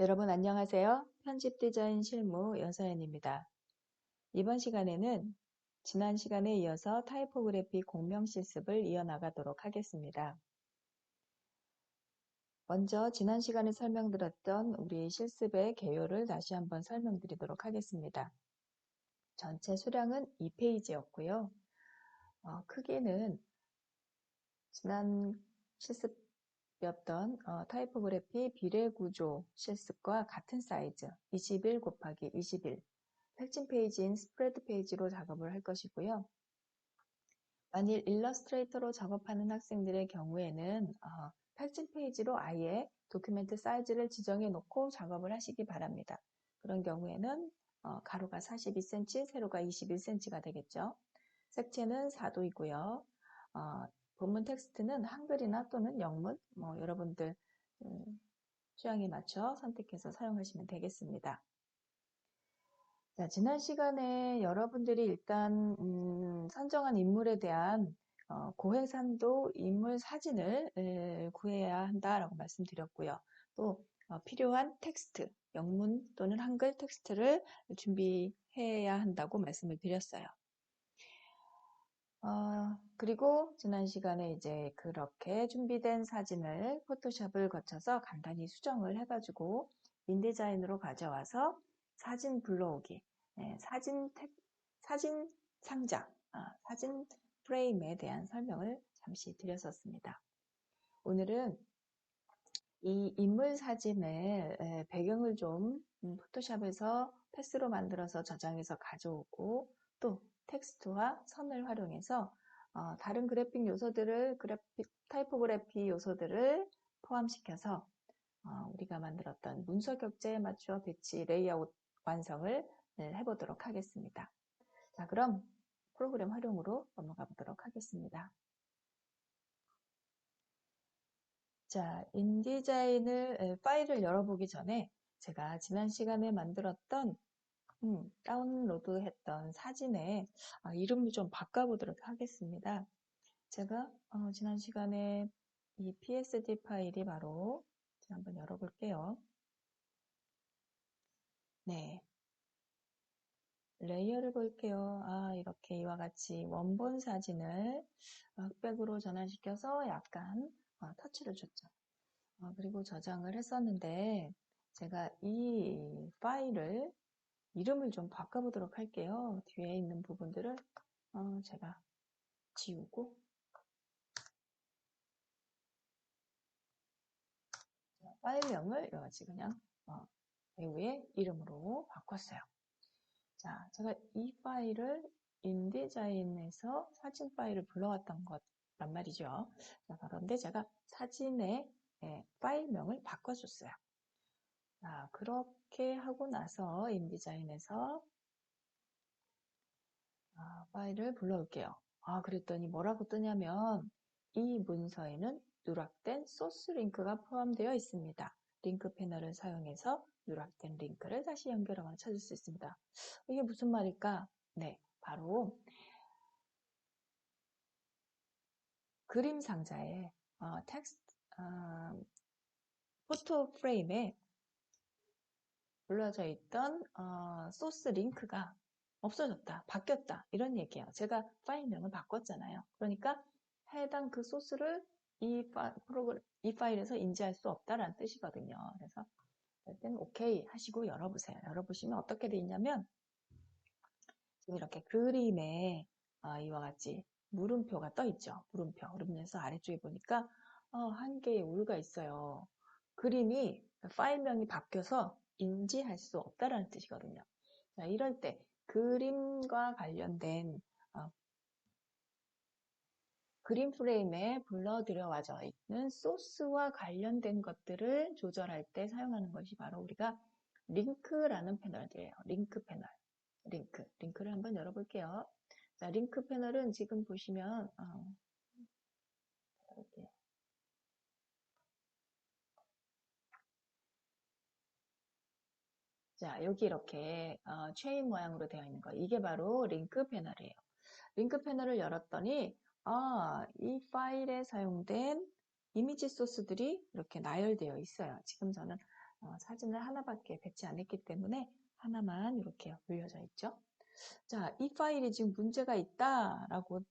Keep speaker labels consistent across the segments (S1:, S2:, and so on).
S1: 여러분 안녕하세요. 편집 디자인 실무 여서연입니다. 이번 시간에는 지난 시간에 이어서 타이포그래피 공명 실습을 이어나가도록 하겠습니다. 먼저 지난 시간에 설명드렸던 우리 실습의 개요를 다시 한번 설명드리도록 하겠습니다. 전체 수량은 2페이지였고요. 크기는 지난 실습이었던 타이포그래피 비례구조 실습과 같은 사이즈 21 곱하기 21 팩진 페이지인 스프레드 페이지로 작업을 할 것이고요. 만일 일러스트레이터로 작업하는 학생들의 경우에는 팩진 페이지로 아예 도큐멘트 사이즈를 지정해 놓고 작업을 하시기 바랍니다. 그런 경우에는 가로가 42cm, 세로가 21cm가 되겠죠. 색채는 4도이고요. 본문 텍스트는 한글이나 또는 영문, 여러분들 취향에 맞춰 선택해서 사용하시면 되겠습니다. 자, 지난 시간에 여러분들이 일단 선정한 인물에 대한 고해상도 인물 사진을 구해야 한다라고 말씀드렸고요. 또 필요한 텍스트, 영문 또는 한글 텍스트를 준비해야 한다고 말씀을 드렸어요. 그리고 지난 시간에 이제 그렇게 준비된 사진을 포토샵을 거쳐서 간단히 수정을 해가지고 인디자인으로 가져와서 사진 불러오기, 사진 상자, 사진 프레임에 대한 설명을 잠시 드렸었습니다. 오늘은 이 인물 사진을 배경을 좀 포토샵에서 패스로 만들어서 저장해서 가져오고 또 텍스트와 선을 활용해서 다른 그래픽 요소들을 타이포그래피 요소들을 포함시켜서 우리가 만들었던 문서 격자에 맞춰 배치 레이아웃 완성을 해보도록 하겠습니다. 자, 그럼 프로그램 활용으로 넘어가 보도록 하겠습니다. 자, 인디자인을 파일을 열어보기 전에 제가 지난 시간에 만들었던 다운로드했던 사진의 이름을 좀 바꿔보도록 하겠습니다. 제가 지난 시간에 이 PSD 파일이 바로 제가 한번 열어볼게요. 네, 레이어를 볼게요. 이렇게 이와 같이 원본 사진을 흑백으로 전환시켜서 약간 터치를 줬죠. 그리고 저장을 했었는데 제가 이 파일을 이름을 좀 바꿔보도록 할게요. 뒤에 있는 부분들을 제가 지우고 파일명을 이와 같이 그냥 배우의 이름으로 바꿨어요. 자, 제가 이 파일을 인디자인에서 사진 파일을 불러왔던 것란 말이죠. 자, 그런데 제가 사진의 파일명을 바꿔줬어요. 자, 그렇게 하고 나서 인디자인에서 파일을 불러올게요. 그랬더니 뭐라고 뜨냐면 이 문서에는 누락된 소스 링크가 포함되어 있습니다. 링크 패널을 사용해서 누락된 링크를 다시 연결하면 찾을 수 있습니다. 이게 무슨 말일까? 네, 바로 그림 상자에 텍스트 포토 프레임에 불러져 있던 소스 링크가 없어졌다, 바뀌었다 이런 얘기예요. 제가 파일명을 바꿨잖아요. 그러니까 해당 그 소스를 이 파일에서 인지할 수 없다라는 뜻이거든요. 그래서 일단 오케이 하시고 열어보세요. 열어보시면 어떻게 돼 있냐면 지금 이렇게 그림에 이와 같이 물음표가 떠 있죠. 물음표. 그러면서 아래쪽에 보니까 한 개의 우유가 있어요. 그림이 파일명이 바뀌어서 인지할 수 없다라는 뜻이거든요. 자, 이럴 때 그림과 관련된 그림 프레임에 불러들여와져 있는 소스와 관련된 것들을 조절할 때 사용하는 것이 바로 우리가 링크라는 패널이에요. 링크 패널. 링크를 한번 열어볼게요. 자, 링크 패널은 지금 보시면 이렇게 자, 여기 이렇게 체인 모양으로 되어 있는 거 이게 바로 링크 패널이에요. 링크 패널을 열었더니 이 파일에 사용된 이미지 소스들이 이렇게 나열되어 있어요. 지금 저는 사진을 하나밖에 배치 안 했기 때문에 하나만 이렇게 올려져 있죠. 자, 이 파일이 지금 문제가 있다라고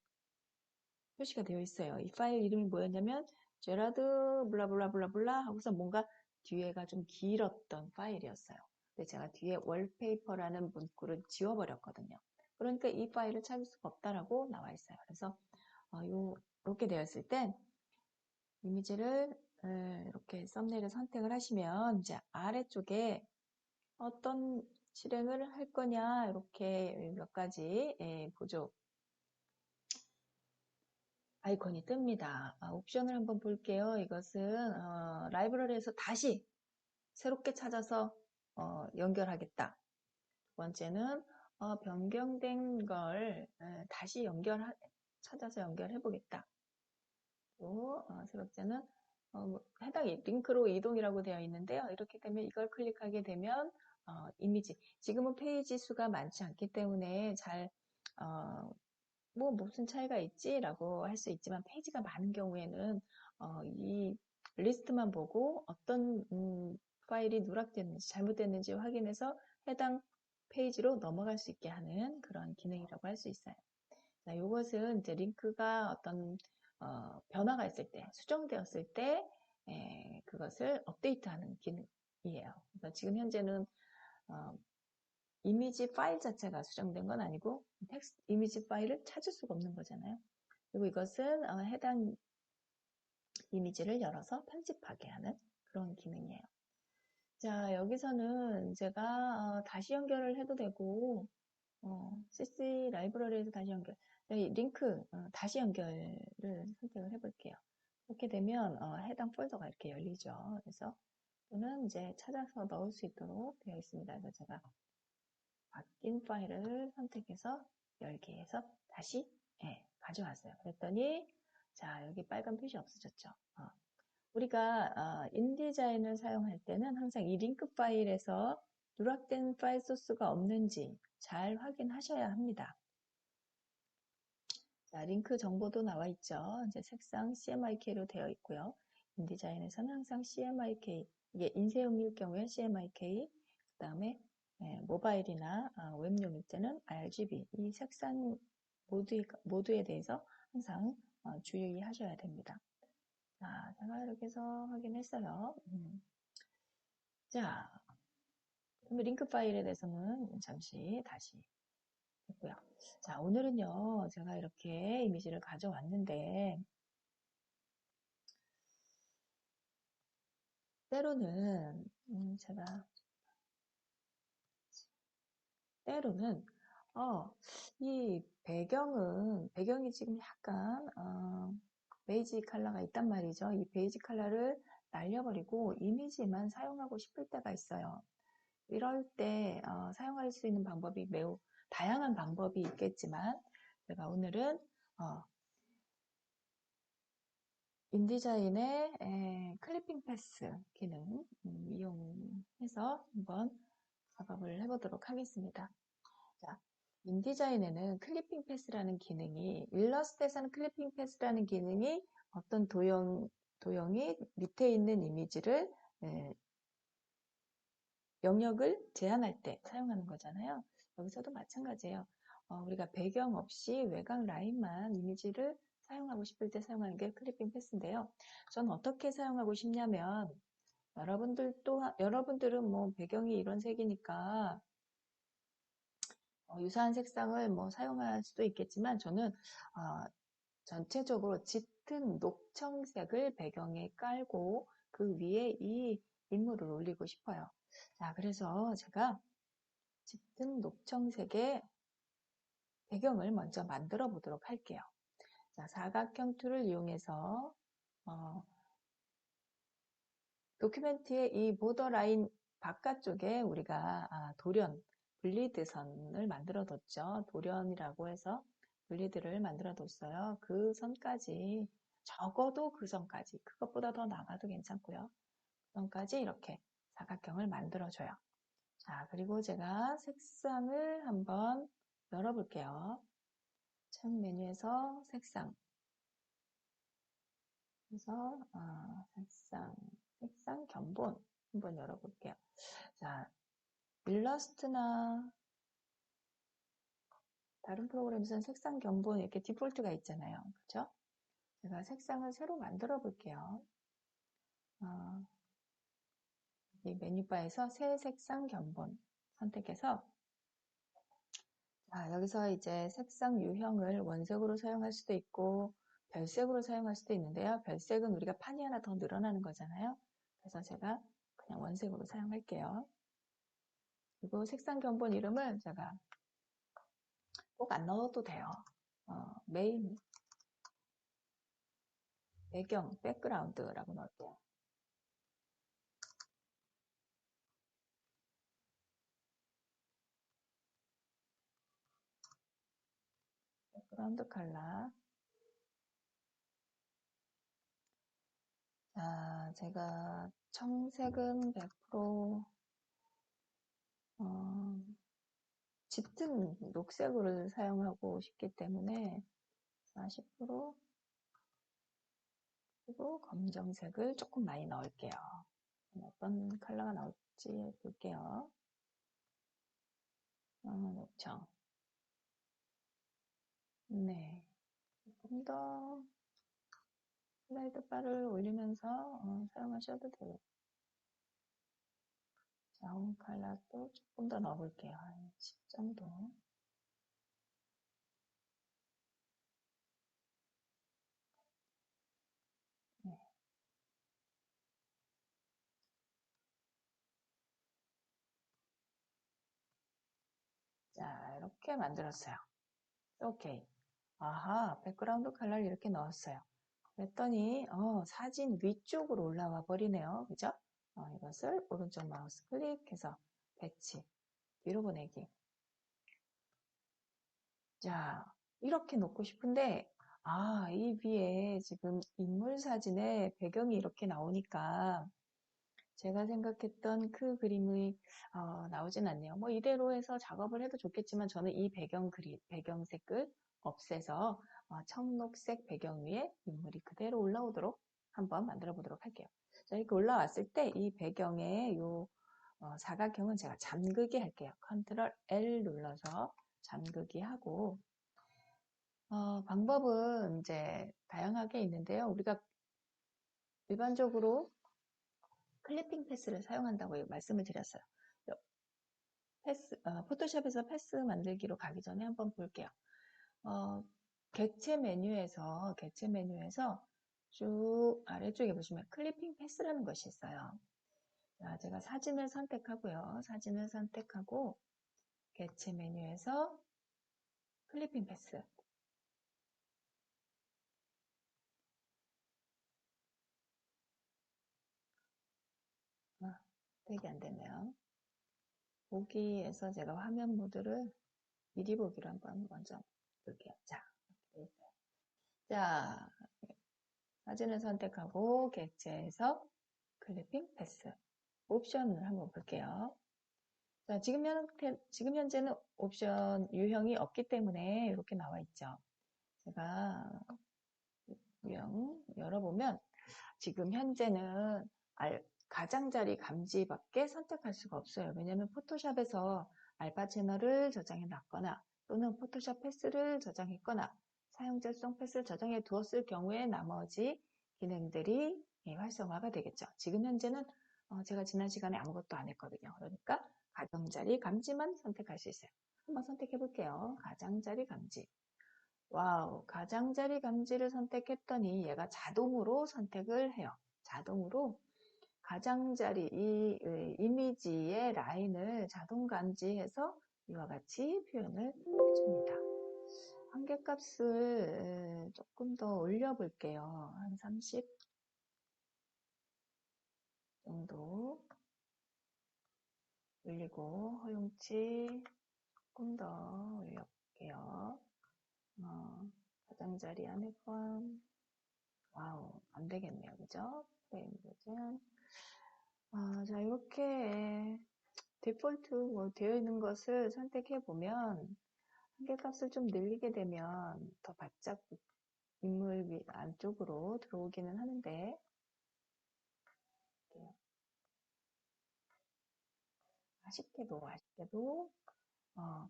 S1: 표시가 되어 있어요. 이 파일 이름이 뭐였냐면 제라드 블라블라블라블라 하고서 뭔가 뒤에가 좀 길었던 파일이었어요. 근데 제가 뒤에 월페이퍼라는 문구를 지워버렸거든요. 그러니까 이 파일을 찾을 수가 없다라고 나와 있어요. 그래서 이렇게 되어 있을 땐 이미지를 이렇게 썸네일을 선택을 하시면 이제 아래쪽에 어떤 실행을 할 거냐 이렇게 몇 가지 보조 아이콘이 뜹니다. 옵션을 한번 볼게요. 이것은 라이브러리에서 다시 새롭게 찾아서 연결하겠다. 두 번째는 변경된 걸 다시 찾아서 연결해 보겠다. 또 세 번째는 해당 링크로 이동이라고 되어 있는데요. 이렇게 되면 이걸 클릭하게 되면 이미지 지금은 페이지 수가 많지 않기 때문에 잘 뭐 무슨 차이가 있지? 라고 할 수 있지만 페이지가 많은 경우에는 이 리스트만 보고 어떤 파일이 누락됐는지 잘못됐는지 확인해서 해당 페이지로 넘어갈 수 있게 하는 그런 기능이라고 할 수 있어요. 자, 이것은 이제 링크가 어떤 변화가 있을 때, 수정되었을 때 그것을 업데이트하는 기능이에요. 그래서 지금 현재는 이미지 파일 자체가 수정된 건 아니고 텍스트 이미지 파일을 찾을 수가 없는 거잖아요. 그리고 이것은 해당 이미지를 열어서 편집하게 하는 그런 기능이에요. 자, 여기서는 제가 다시 연결을 해도 되고 CC 라이브러리에서 다시 연결, 링크 다시 연결을 선택을 해볼게요. 이렇게 되면 해당 폴더가 이렇게 열리죠. 그래서 또는 이제 찾아서 넣을 수 있도록 되어 있습니다. 그래서 제가 바뀐 파일을 선택해서 열기 해서 다시 가져왔어요. 그랬더니 자 여기 빨간 표시 없어졌죠. 우리가 인디자인을 사용할 때는 항상 이 링크 파일에서 누락된 파일 소스가 없는지 잘 확인하셔야 합니다. 자, 링크 정보도 나와 있죠. 이제 색상 CMYK로 되어 있고요. 인디자인에서는 항상 CMYK, 이게 인쇄용일 경우에 CMYK, 그 다음에 모바일이나 웹용일 때는 RGB, 이 색상 모두에 대해서 항상 주의하셔야 됩니다. 자, 제가 이렇게 해서 확인했어요. 자, 그러면 링크 파일에 대해서는 잠시 다시 했고요. 자, 오늘은요, 제가 이렇게 이미지를 가져왔는데, 때로는, 때로는, 이 배경이 지금 약간, 베이지 컬러가 있단 말이죠. 이 베이지 컬러를 날려버리고 이미지만 사용하고 싶을 때가 있어요. 이럴 때 사용할 수 있는 방법이 매우 다양한 방법이 있겠지만 제가 오늘은 인디자인의 클리핑 패스 기능 이용해서 한번 작업을 해보도록 하겠습니다. 자, 인디자인에는 클리핑 패스라는 기능이 일러스트에서는 클리핑 패스라는 기능이 어떤 도형이 밑에 있는 이미지를 영역을 제한할 때 사용하는 거잖아요. 여기서도 마찬가지예요. 우리가 배경 없이 외곽 라인만 이미지를 사용하고 싶을 때 사용하는 게 클리핑 패스인데요. 저는 어떻게 사용하고 싶냐면 여러분들은 뭐 배경이 이런 색이니까 유사한 색상을 뭐 사용할 수도 있겠지만 저는 전체적으로 짙은 녹청색을 배경에 깔고 그 위에 이 인물을 올리고 싶어요. 자, 그래서 제가 짙은 녹청색의 배경을 먼저 만들어 보도록 할게요. 자, 사각형 툴을 이용해서 도큐멘트의 이 보더라인 바깥쪽에 우리가 블리드 선을 만들어 뒀죠. 돌연이라고 해서 블리드를 만들어 뒀어요. 그 선까지, 적어도 그 선까지, 그것보다 더 나가도 괜찮고요. 그 선까지 이렇게 사각형을 만들어줘요. 자, 그리고 제가 색상을 한번 열어볼게요. 창 메뉴에서 색상. 그래서 색상 견본. 한번 열어볼게요. 자, 일러스트나 다른 프로그램에서는 색상 견본 이렇게 디폴트가 있잖아요. 그렇죠? 제가 색상을 새로 만들어 볼게요. 이 메뉴바에서 새 색상 견본 선택해서 여기서 이제 색상 유형을 원색으로 사용할 수도 있고 별색으로 사용할 수도 있는데요. 별색은 우리가 판이 하나 더 늘어나는 거잖아요. 그래서 제가 그냥 원색으로 사용할게요. 그리고 색상 견본 이름을 제가 꼭 안 넣어도 돼요. 메인, 배경, 백그라운드라고 넣을게요. 백그라운드 컬러. 자, 제가 청색은 100%, 짙은 녹색을 사용하고 싶기 때문에 40%, 그리고 검정색을 조금 많이 넣을게요. 어떤 컬러가 나올지 볼게요. 녹청. 네. 조금 더 슬라이드 바를 올리면서 사용하셔도 돼요. 자홍 컬러도 조금 더 넣어볼게요. 한 10 정도. 네. 자, 이렇게 만들었어요. 오케이. 아하, 백그라운드 컬러를 이렇게 넣었어요. 그랬더니 사진 위쪽으로 올라와 버리네요. 그죠? 이것을 오른쪽 마우스 클릭해서 배치, 뒤로 보내기. 자, 이렇게 놓고 싶은데 이 위에 지금 인물 사진에 배경이 이렇게 나오니까 제가 생각했던 그 그림이 나오진 않네요. 뭐 이대로 해서 작업을 해도 좋겠지만 저는 이 배경색을 없애서 청록색 배경 위에 인물이 그대로 올라오도록 한번 만들어 보도록 할게요. 자, 이렇게 올라왔을 때 이 배경의 요 사각형은 제가 잠그기 할게요. 컨트롤 L 눌러서 잠그기 하고 방법은 이제 다양하게 있는데요. 우리가 일반적으로 클리핑 패스를 사용한다고 말씀을 드렸어요. 포토샵에서 패스 만들기로 가기 전에 한번 볼게요. 객체 메뉴에서 쭉 아래쪽에 보시면 클리핑 패스라는 것이 있어요. 자, 제가 사진을 선택하고요. 사진을 선택하고 객체 메뉴에서 클리핑 패스. 되게 안 되네요. 보기에서 제가 화면 모드를 미리 보기로 한번 먼저 볼게요. 자, 이렇게 있어요. 자, 사진을 선택하고 객체에서 클리핑 패스. 옵션을 한번 볼게요. 자, 지금 현재는 옵션 유형이 없기 때문에 이렇게 나와 있죠. 제가 유형 열어보면 지금 현재는 가장자리 감지밖에 선택할 수가 없어요. 왜냐하면 포토샵에서 알파 채널을 저장해 놨거나 또는 포토샵 패스를 저장했거나 사용자성 패스를 저장해 두었을 경우에 나머지 기능들이 활성화가 되겠죠. 지금 현재는 제가 지난 시간에 아무것도 안 했거든요. 그러니까 가장자리 감지만 선택할 수 있어요. 한번 선택해 볼게요. 가장자리 감지. 와우, 가장자리 감지를 선택했더니 얘가 자동으로 선택을 해요. 자동으로 가장자리 이 이미지의 라인을 자동 감지해서 이와 같이 표현을 해줍니다. 한계값을 조금 더 올려 볼게요. 한 30 정도 올리고 허용치 조금 더 올려볼게요. 가장자리 안에 포함. 와우, 안 되겠네요. 그죠? 프레임 버전. 자, 이렇게 디폴트 되어 있는 것을 선택해 보면 한계값을 좀 늘리게 되면 더 바짝 인물 안쪽으로 들어오기는 하는데 아쉽게도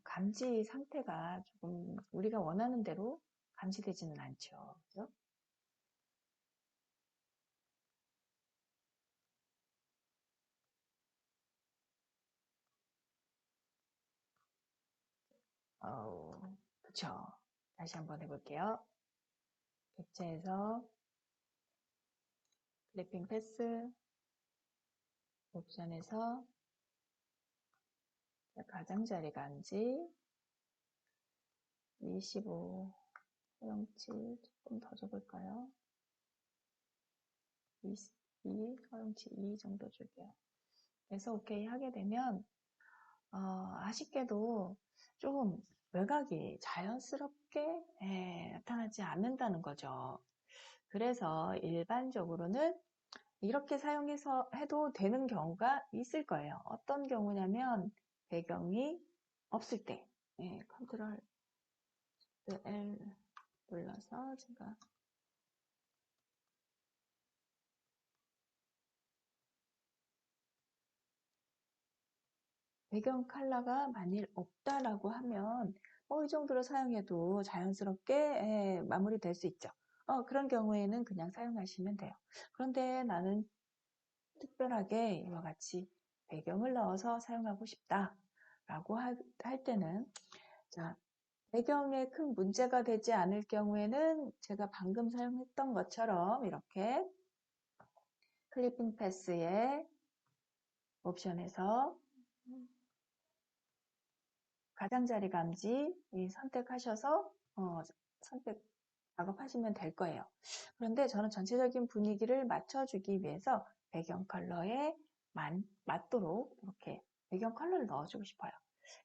S1: 감지 상태가 조금 우리가 원하는 대로 감지되지는 않죠. 그죠? 그쵸. 다시 한번 해볼게요. 객체에서 클리핑 패스, 옵션에서 가장자리 감지, 25 허용치 조금 더 줘볼까요? 22 허용치 2 정도 줄게요. 그래서 오케이 하게 되면 아쉽게도 좀 외곽이 자연스럽게 나타나지 않는다는 거죠. 그래서 일반적으로는 이렇게 사용해서 해도 되는 경우가 있을 거예요. 어떤 경우냐면 배경이 없을 때 컨트롤 L 눌러서 제가 배경 컬러가 만일 없다라고 하면 이 정도로 사용해도 자연스럽게 마무리될 수 있죠. 그런 경우에는 그냥 사용하시면 돼요. 그런데 나는 특별하게 이와 같이 배경을 넣어서 사용하고 싶다라고 할 때는 자, 배경에 큰 문제가 되지 않을 경우에는 제가 방금 사용했던 것처럼 이렇게 클리핑 패스의 옵션에서 가장자리 감지 선택하셔서 선택 작업하시면 될 거예요. 그런데 저는 전체적인 분위기를 맞춰주기 위해서 배경 컬러에 맞도록 이렇게 배경 컬러를 넣어주고 싶어요.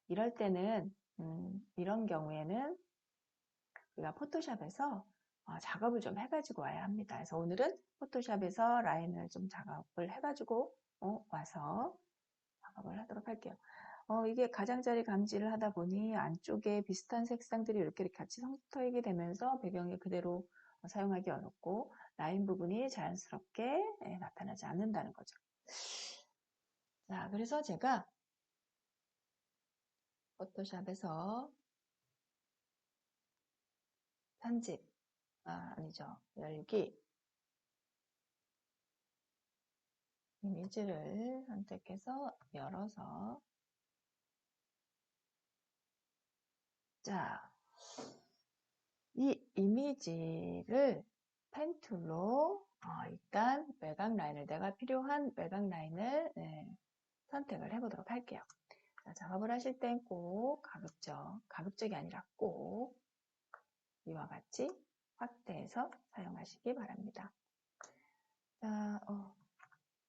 S1: 이럴 때는 이런 경우에는 우리가 포토샵에서 작업을 좀 해가지고 와야 합니다. 그래서 오늘은 포토샵에서 라인을 좀 작업을 해가지고 와서 작업을 하도록 할게요. 이게 가장자리 감지를 하다 보니 안쪽에 비슷한 색상들이 이렇게 같이 성터이게 되면서 배경이 그대로 사용하기 어렵고 라인 부분이 자연스럽게 나타나지 않는다는 거죠. 자, 그래서 제가 포토샵에서 편집, 아니죠. 열기, 이미지를 선택해서 열어서 자, 이 이미지를 펜 툴로 일단 외곽 라인을 내가 필요한 외곽 라인을 선택을 해보도록 할게요. 자, 작업을 하실 땐 꼭 가급적이 아니라 꼭 이와 같이 확대해서 사용하시기 바랍니다. 자,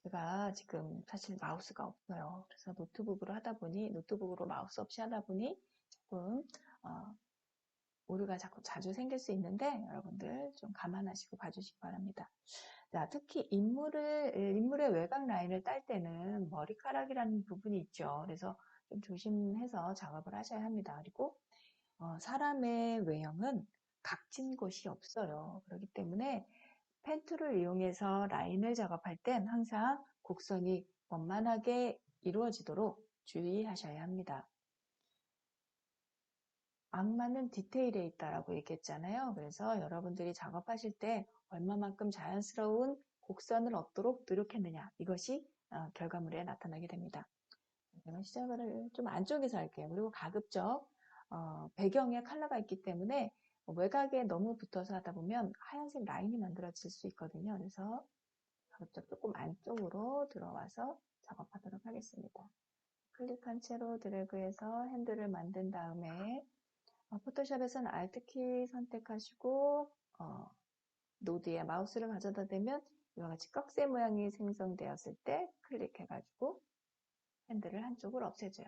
S1: 제가 지금 사실 마우스가 없어요. 그래서 노트북으로 마우스 없이 하다 보니 조금 오류가 자주 생길 수 있는데 여러분들 좀 감안하시고 봐주시기 바랍니다. 자, 특히 인물의 외곽 라인을 딸 때는 머리카락이라는 부분이 있죠. 그래서 좀 조심해서 작업을 하셔야 합니다. 그리고 사람의 외형은 각진 곳이 없어요. 그렇기 때문에 펜 툴을 이용해서 라인을 작업할 땐 항상 곡선이 원만하게 이루어지도록 주의하셔야 합니다. 악마는 디테일에 있다라고 얘기했잖아요. 그래서 여러분들이 작업하실 때 얼마만큼 자연스러운 곡선을 얻도록 노력했느냐, 이것이 결과물에 나타나게 됩니다. 제가 시작을 좀 안쪽에서 할게요. 그리고 가급적 배경에 컬러가 있기 때문에 외곽에 너무 붙어서 하다 보면 하얀색 라인이 만들어질 수 있거든요. 그래서 가급적 조금 안쪽으로 들어와서 작업하도록 하겠습니다. 클릭한 채로 드래그해서 핸들을 만든 다음에 포토샵에서는 Alt키 선택하시고 노드에 마우스를 가져다 대면 이와 같이 꺽쇠 모양이 생성되었을 때 클릭해가지고 핸들을 한쪽을 없애줘요.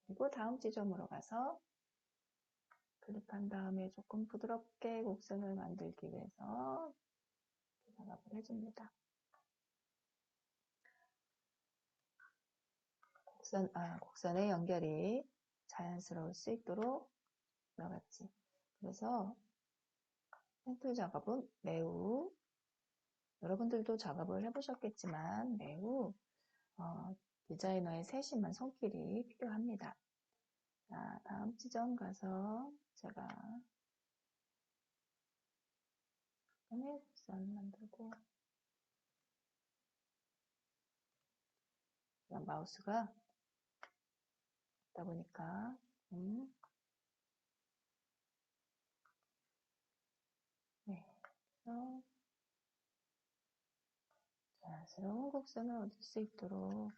S1: 그리고 다음 지점으로 가서 클릭한 다음에 조금 부드럽게 곡선을 만들기 위해서 작업을 해줍니다. 곡선의 연결이 자연스러울 수 있도록 이와 같이. 그래서 펜툴 작업은 매우 여러분들도 작업을 해보셨겠지만 매우 디자이너의 세심한 손길이 필요합니다. 자, 다음 지점 가서 제가 곡선 만들고 마우스가 있다 보니까 네, 그래서 자연스러운 곡선을 얻을 수 있도록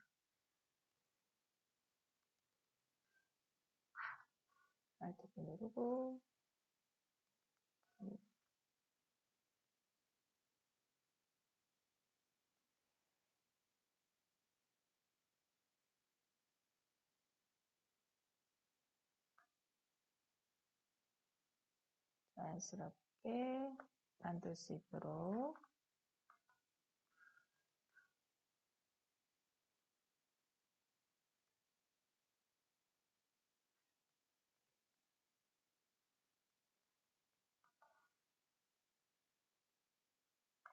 S1: Alt 누르고 자연스럽게 만들 수 있도록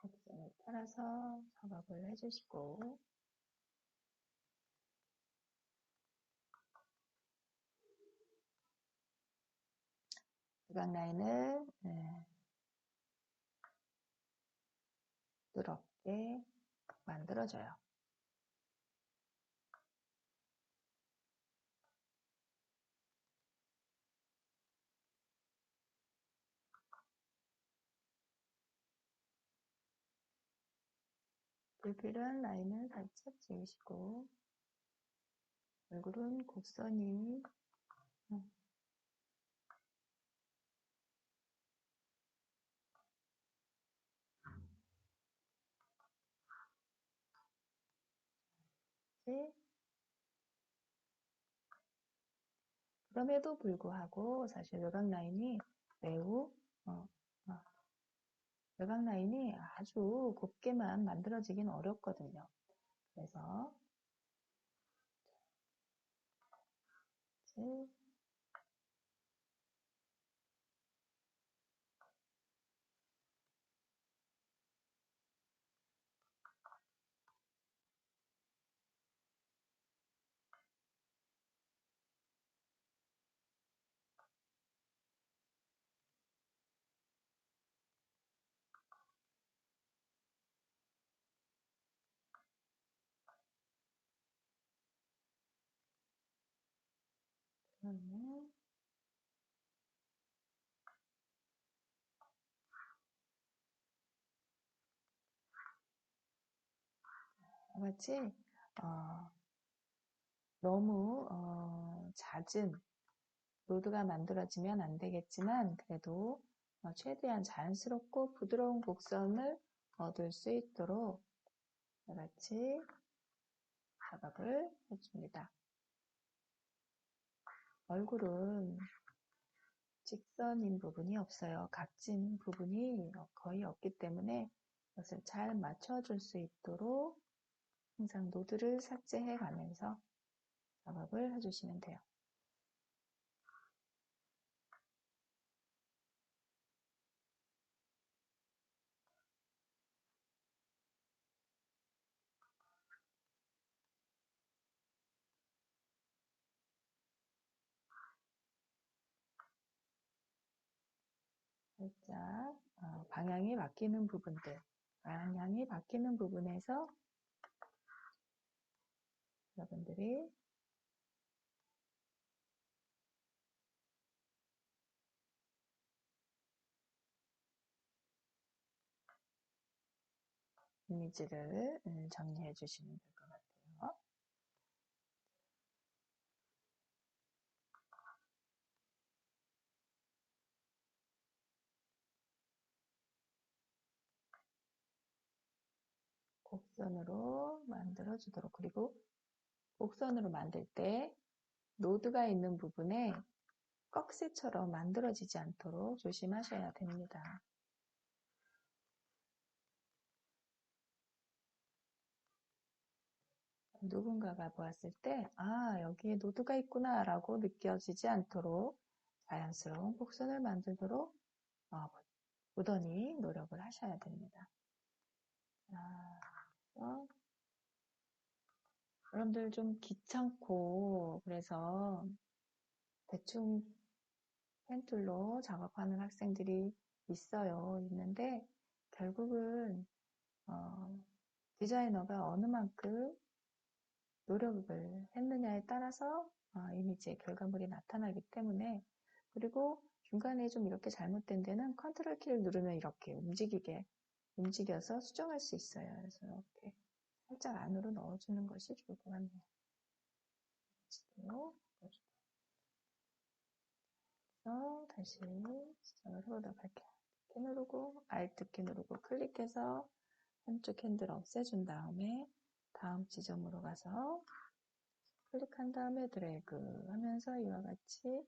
S1: 곡선을 따라서 작업을 해주시고 대각 라인을 부드럽게 만들어줘요. 불필요한 라인을 살짝 지우시고 얼굴은 곡선이 그럼에도 불구하고 사실 외곽 라인이 매우 외곽 라인이 아주 곱게만 만들어지긴 어렵거든요. 그래서 그러면 같이 너무 잦은 로드가 만들어지면 안 되겠지만 그래도 최대한 자연스럽고 부드러운 곡선을 얻을 수 있도록 같이 작업을 해줍니다. 얼굴은 직선인 부분이 없어요. 각진 부분이 거의 없기 때문에 이것을 잘 맞춰줄 수 있도록 항상 노드를 삭제해 가면서 작업을 해주시면 돼요. 살짝 방향이 바뀌는 부분에서 여러분들이 이미지를 정리해 주시면 될 것 같아요. 곡선으로 만들어 주도록. 그리고 곡선으로 만들 때 노드가 있는 부분에 꺽쇠처럼 만들어지지 않도록 조심하셔야 됩니다. 누군가가 보았을 때 여기에 노드가 있구나 라고 느껴지지 않도록 자연스러운 곡선을 만들도록 부단히 노력을 하셔야 됩니다. 자, 여러분들 좀 귀찮고 그래서 대충 펜툴로 작업하는 학생들이 있는데 결국은 디자이너가 어느 만큼 노력을 했느냐에 따라서 이미지의 결과물이 나타나기 때문에, 그리고 중간에 좀 이렇게 잘못된 데는 컨트롤 키를 누르면 이렇게 움직여서 수정할 수 있어요. 그래서 이렇게 살짝 안으로 넣어주는 것이 좋을 것 같네요. 그래서 다시 시작을 해보도록 할게요. 키 누르고 Alt 키 누르고 클릭해서 한쪽 핸들 없애준 다음에 다음 지점으로 가서 클릭한 다음에 드래그 하면서 이와 같이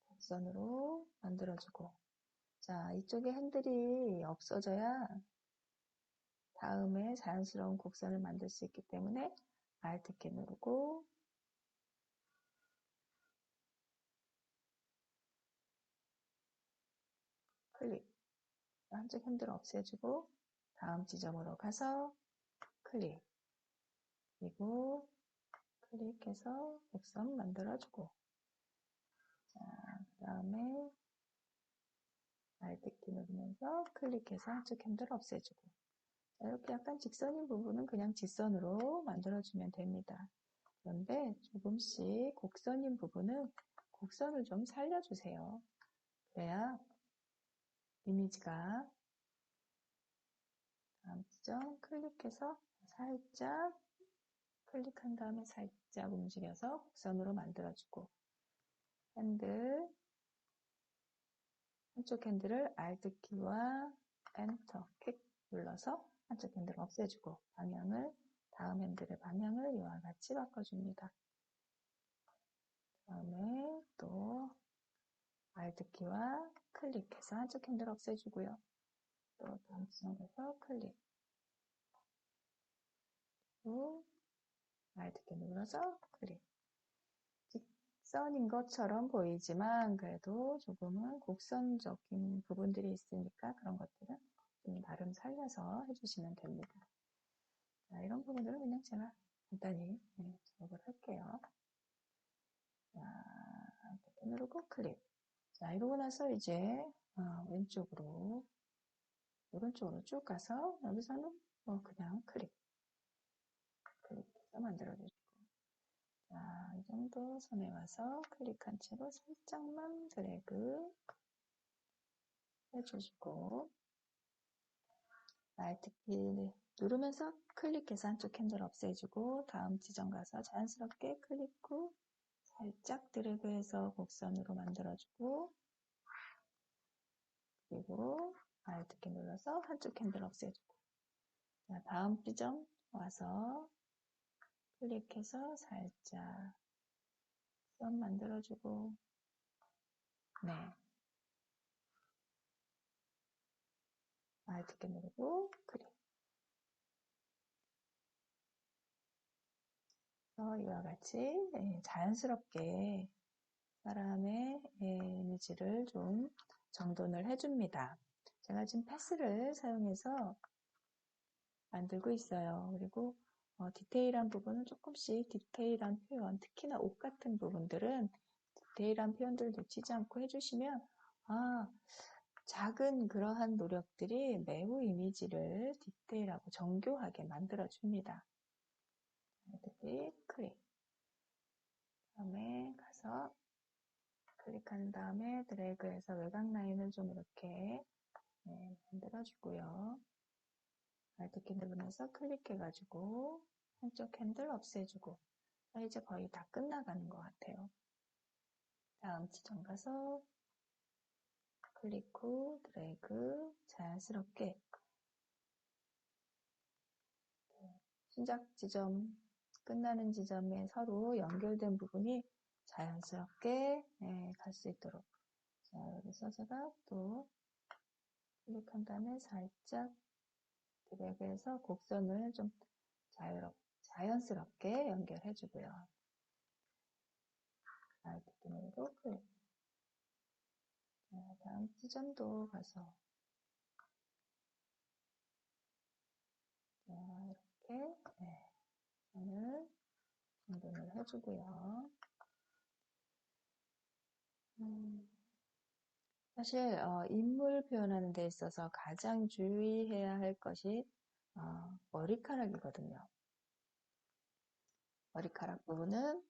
S1: 곡선으로 만들어주고, 자, 이쪽에 핸들이 없어져야 다음에 자연스러운 곡선을 만들 수 있기 때문에 Alt 키 누르고 클릭, 한쪽 핸들 없애주고 다음 지점으로 가서 클릭, 그리고 클릭해서 곡선 만들어주고, 자, 그 다음에 Alt 키 누르면서 클릭해서 한쪽 핸들 없애주고, 자, 이렇게 약간 직선인 부분은 그냥 직선으로 만들어주면 됩니다. 그런데 조금씩 곡선인 부분은 곡선을 좀 살려주세요. 그래야 이미지가 다음 지점 클릭해서 살짝 클릭한 다음에 살짝 움직여서 곡선으로 만들어주고, 핸들 한쪽 핸들을 Alt 키와 엔터 킥 눌러서 한쪽 핸들을 없애주고 다음 핸들의 방향을 이와 같이 바꿔줍니다. 다음에 또 Alt 키와 클릭해서 한쪽 핸들 없애주고요. 또 다음 지점에서 클릭, 또 Alt 키 눌러서 클릭. 직선인 것처럼 보이지만 그래도 조금은 곡선적인 부분들이 있으니까 그런 것들은 좀 나름 살려서 해주시면 됩니다. 자, 이런 부분들은 그냥 제가 간단히 작업을 할게요. 자, 이렇게 누르고 클릭. 자, 이러고 나서 이제 왼쪽으로 오른쪽으로 쭉 가서 여기서는 그냥 클릭해서 만들어주시고, 자, 이 정도 선에 와서 클릭한 채로 살짝만 드래그 해주시고, Alt 키 누르면서 클릭해서 한쪽 핸들 없애주고 다음 지점 가서 자연스럽게 클릭 후 살짝 드래그해서 곡선으로 만들어주고, 그리고 Alt 키 눌러서 한쪽 핸들 없애주고, 자, 다음 지점 와서 클릭해서 살짝 선 만들어주고, 네, Alt 키 누르고 클릭. 이와 같이 자연스럽게 사람의 이미지를 좀 정돈을 해줍니다. 제가 지금 패스를 사용해서 만들고 있어요. 그리고 디테일한 부분은 조금씩 디테일한 표현, 특히나 옷 같은 부분들은 디테일한 표현들을 놓치지 않고 해주시면 작은 그러한 노력들이 매우 이미지를 디테일하고 정교하게 만들어줍니다. 클릭. 다음에 가서 클릭한 다음에 드래그해서 외곽 라인을 좀 이렇게 만들어주고요. Alt 키 누르면서 클릭해가지고 한쪽 핸들 없애주고, 이제 거의 다 끝나가는 것 같아요. 다음 지점 가서 클릭 후 드래그 자연스럽게 시작 지점, 끝나는 지점에 서로 연결된 부분이 자연스럽게 갈 수 있도록, 자, 여기서 제가 또 클릭한 다음에 살짝 드래그해서 곡선을 좀 자연스럽게 연결해주고요. Alt 키 누르고 클릭. 다음 지점도 가서 오늘 정돈을 해주고요. 사실 인물 표현하는 데 있어서 가장 주의해야 할 것이 머리카락이거든요. 머리카락 부분은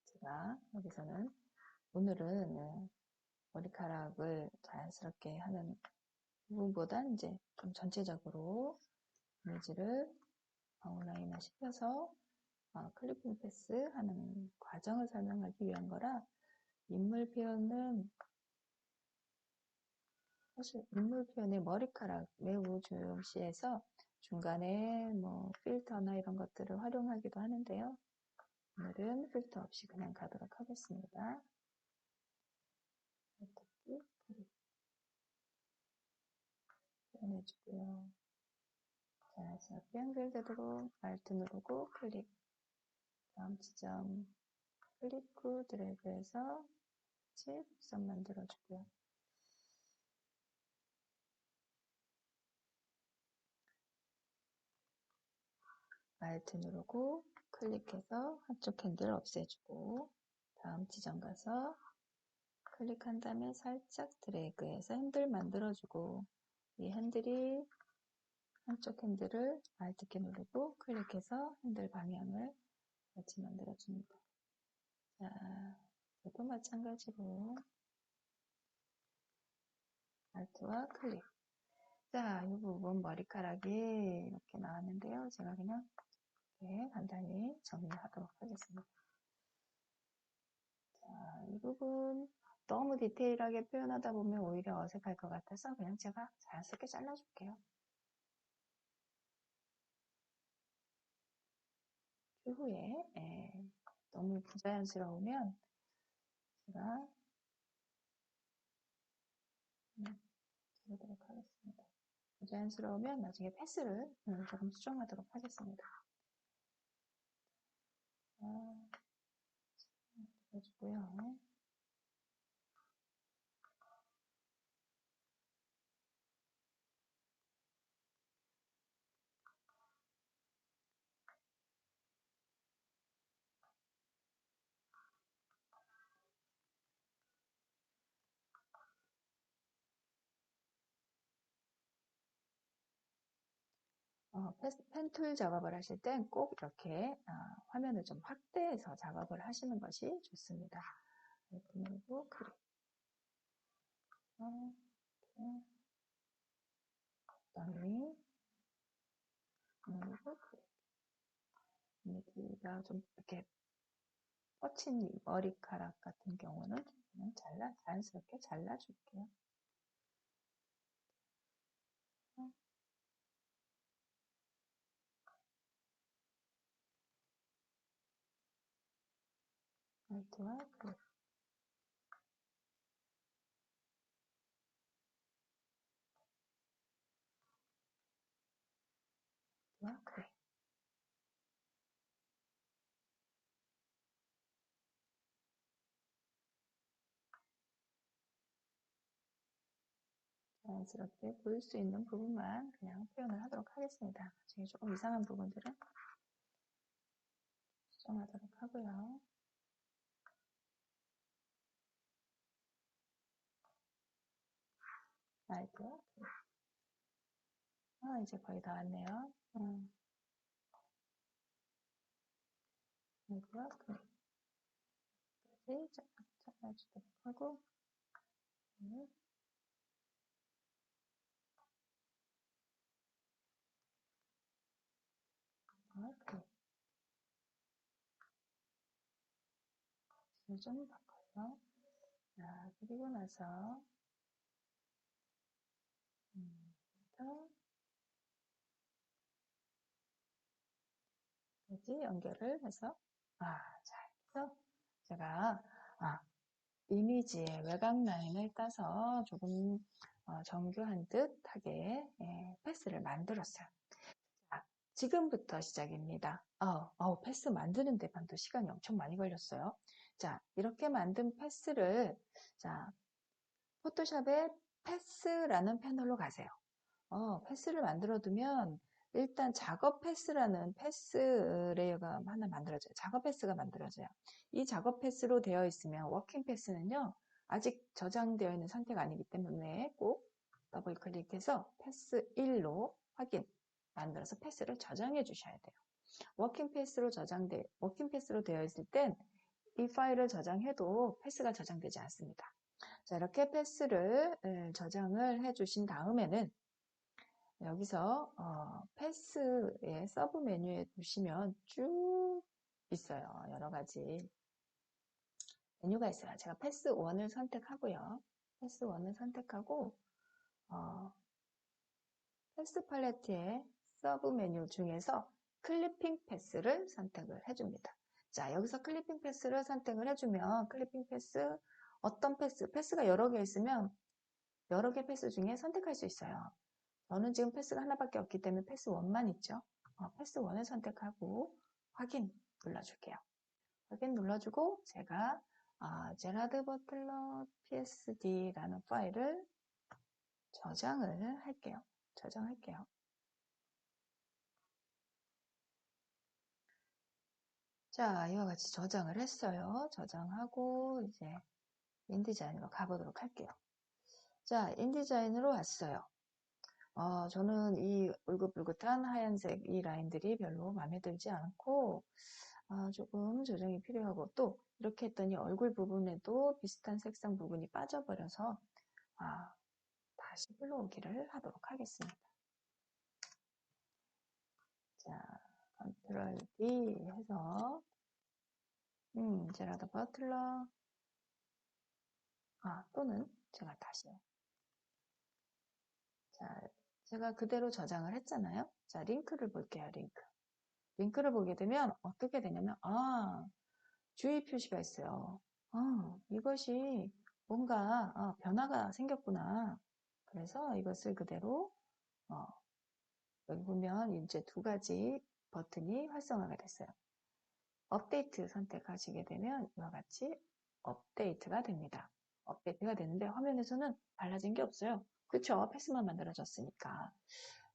S1: 제가 여기서는 오늘은 머리카락을 자연스럽게 하는 부분보다 이제 좀 전체적으로 이미지를 아웃라인화 시켜서 클리핑 패스 하는 과정을 설명하기 위한 거라 인물 표현은 사실 인물 표현의 머리카락 매우 중요시해서 중간에 뭐 필터나 이런 것들을 활용하기도 하는데요. 오늘은 필터 없이 그냥 가도록 하겠습니다. 어떻게 표현해주고요. 자연스럽게 연결되도록 Alt 누르고 클릭. 다음 지점 클릭 후 드래그해서 곡선 만들어주고요. Alt 누르고 클릭해서 한쪽 핸들 없애주고 다음 지점 가서 클릭한 다음에 살짝 드래그해서 핸들 만들어주고 이 핸들이 한쪽 핸들을 Alt키 누르고 클릭해서 핸들 방향을 같이 만들어줍니다. 자, 이것도 마찬가지로 Alt와 클릭. 자, 이 부분 머리카락이 이렇게 나왔는데요. 제가 그냥 이렇게 간단히 정리하도록 하겠습니다. 자, 이 부분 너무 디테일하게 표현하다 보면 오히려 어색할 것 같아서 그냥 제가 자연스럽게 잘라줄게요. 추후에 너무 부자연스러우면 제가 해보도록 하겠습니다. 부자연스러우면 나중에 패스를 조금 수정하도록 하겠습니다. 해주고요. 펜툴 작업을 하실 땐 꼭 이렇게 화면을 좀 확대해서 작업을 하시는 것이 좋습니다. 그리고 클릭. 그다음에 그리고 클릭. 여기가 좀 이렇게 뻗친 머리카락 같은 경우는 그냥 자연스럽게 잘라줄게요. Alt와 클릭. Alt와 클릭. 자연스럽게 보일 수 있는 부분만 그냥 표현을 하도록 하겠습니다. 나중에 조금 이상한 부분들은 수정하도록 하고요. Alt와 클릭. 이제 거의 다 왔네요. Alt와 클릭. 다시 잘라주도록 하고 클릭. 좀 바꿔요. 자, 그리고 나서 여기 연결을 해서 자, 그래서 제가 이미지의 외곽 라인을 따서 조금 정교한 듯하게 패스를 만들었어요. 자, 지금부터 시작입니다. 패스 만드는 데만 또 시간이 엄청 많이 걸렸어요. 자, 이렇게 만든 패스를 자, 포토샵에 패스라는 패널로 가세요. 패스를 만들어 두면 일단 작업 패스라는 패스 레이어가 하나 만들어져요. 작업 패스가 만들어져요. 이 작업 패스로 되어 있으면 워킹 패스는요. 아직 저장되어 있는 상태가 아니기 때문에 꼭 더블 클릭해서 패스 1로 확인 만들어서 패스를 저장해 주셔야 돼요. 워킹 패스로 되어 있을 땐 이 파일을 저장해도 패스가 저장되지 않습니다. 자, 이렇게 패스를 저장을 해 주신 다음에는 여기서 패스의 서브 메뉴에 보시면 쭉 있어요. 여러 가지 메뉴가 있어요. 제가 패스 1을 선택하고요. 패스 1을 선택하고 패스 팔레트의 서브 메뉴 중에서 클리핑 패스를 선택을 해줍니다. 자, 여기서 클리핑 패스를 선택을 해주면 클리핑 패스 어떤 패스가 여러 개 있으면 여러 개 패스 중에 선택할 수 있어요. 저는 지금 패스가 하나밖에 없기 때문에 패스 1만 있죠. 패스 1을 선택하고 확인 눌러줄게요. 확인 눌러주고 제가 제라드 버틀러 psd라는 파일을 저장을 할게요. 저장할게요. 자, 이와 같이 저장을 했어요. 저장하고 이제 인디자인으로 가보도록 할게요. 자, 인디자인으로 왔어요. 저는 이 울긋불긋한 하얀색 이 라인들이 별로 마음에 들지 않고 조금 조정이 필요하고 또 이렇게 했더니 얼굴 부분에도 비슷한 색상 부분이 빠져버려서 다시 불러오기를 하도록 하겠습니다. 자, 컨트롤 D 해서 제라드 버틀러 또는 제가 다시요. 자, 제가 그대로 저장을 했잖아요. 자, 링크를 볼게요. 링크를 보게 되면 어떻게 되냐면 주의 표시가 있어요. 이것이 뭔가 변화가 생겼구나. 그래서 이것을 그대로 여기 보면 이제 두 가지 버튼이 활성화가 됐어요. 업데이트 선택하시게 되면 이와 같이 업데이트가 됩니다. 업데이트가 되는데 화면에서는 달라진 게 없어요. 그쵸? 패스만 만들어졌으니까.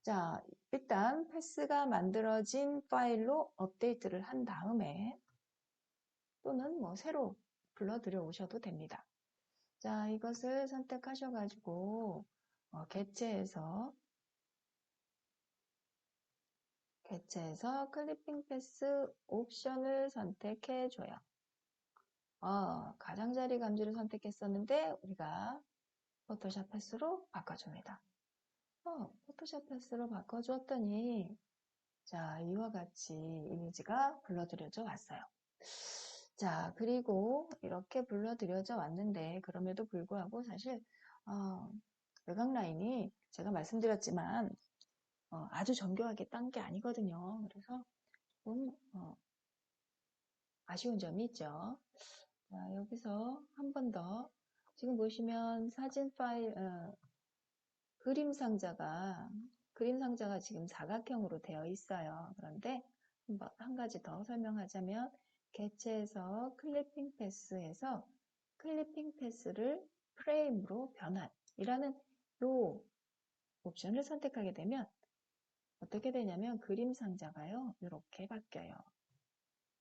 S1: 자, 일단 패스가 만들어진 파일로 업데이트를 한 다음에 또는 뭐 새로 불러들여 오셔도 됩니다. 자, 이것을 선택하셔가지고 개체에서 클리핑 패스 옵션을 선택해줘요. 가장자리 감지를 선택했었는데 우리가 포토샵 패스로 바꿔줍니다. 포토샵 패스로 바꿔주었더니 자, 이와 같이 이미지가 불러들여져 왔어요. 자, 그리고 이렇게 불러들여져 왔는데 그럼에도 불구하고 사실 외곽 라인이 제가 말씀드렸지만 아주 정교하게 딴 게 아니거든요. 그래서 좀 아쉬운 점이 있죠. 자, 여기서 한 번 더 지금 보시면 사진 파일 그림 상자가 지금 사각형으로 되어 있어요. 그런데 한 가지 더 설명하자면 개체에서 클리핑 패스에서 클리핑 패스를 프레임으로 변환이라는 요 옵션을 선택하게 되면 어떻게 되냐면 그림 상자가요. 이렇게 바뀌어요.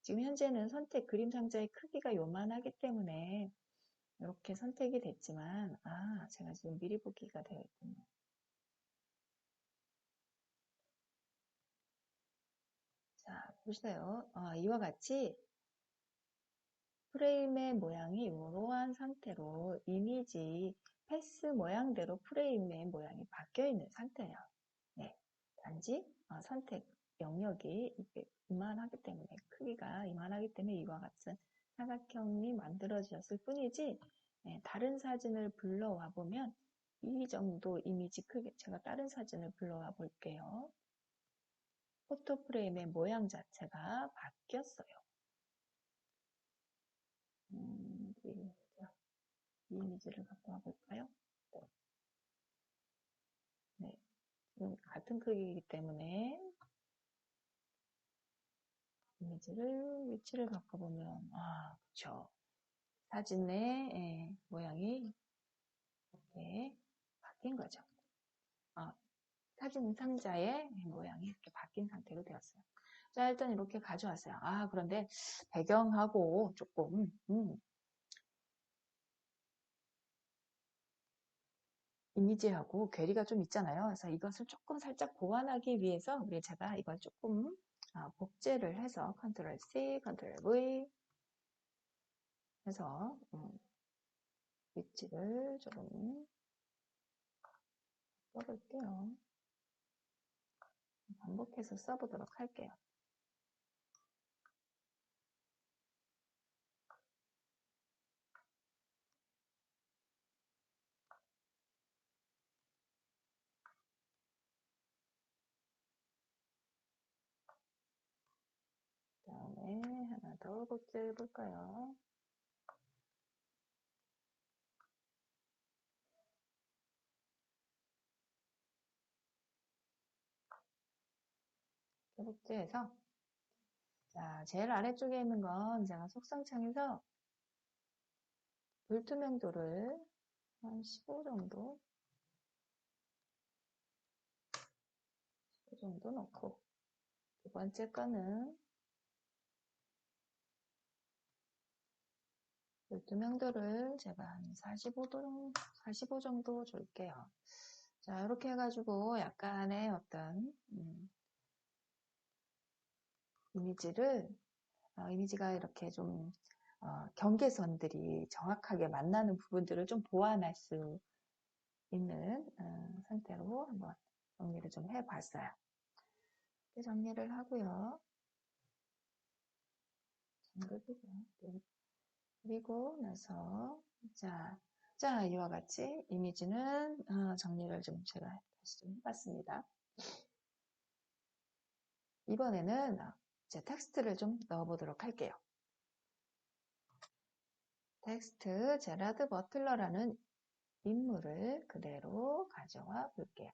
S1: 지금 현재는 그림 상자의 크기가 요만하기 때문에 이렇게 선택이 됐지만 제가 지금 미리 보기가 되어 있군요. 자, 보세요. 이와 같이 프레임의 모양이 이러한 상태로 이미지 패스 모양대로 프레임의 모양이 바뀌어 있는 상태예요. 네, 단지 선택 영역이 이만하기 때문에 크기가 이만하기 때문에 이와 같은 사각형이 만들어졌을 뿐이지 다른 사진을 불러와 보면 이 정도 이미지 크기 제가 다른 사진을 불러와 볼게요. 포토 프레임의 모양 자체가 바뀌었어요. 이 이미지를 갖고 와볼까요? 네. 같은 크기이기 때문에 이미지를 위치를 바꿔보면 그쵸. 사진의 모양이 이렇게 바뀐 거죠. 사진 상자의 모양이 이렇게 바뀐 상태로 되었어요. 자, 일단 이렇게 가져왔어요. 아, 그런데 배경하고 조금 이미지하고 괴리가 좀 있잖아요. 그래서 이것을 조금 살짝 보완하기 위해서 제가 이걸 조금 복제를 해서 컨트롤 C, 컨트롤 V 해서 위치를 조금 써볼게요. 반복해서 써보도록 할게요. 그 다음에 하나 더 복제해 볼까요? 복제해서 자, 제일 아래쪽에 있는 건 제가 속성창에서 불투명도를 한 15 정도, 15 정도 넣고 두 번째 거는 불투명도를 제가 한 45 정도 줄게요. 자, 이렇게 해가지고 약간의 어떤 이미지가 이렇게 좀 경계선들이 정확하게 만나는 부분들을 좀 보완할 수 있는 상태로 한번 정리를 좀 해봤어요. 이렇게 정리를 하고요. 그리고 나서 자 이와 같이 이미지는 정리를 좀 제가 다시 좀 해봤습니다. 이번에는 이제 텍스트를 좀 넣어보도록 할게요. 텍스트 제라드 버틀러라는 인물을 그대로 가져와 볼게요.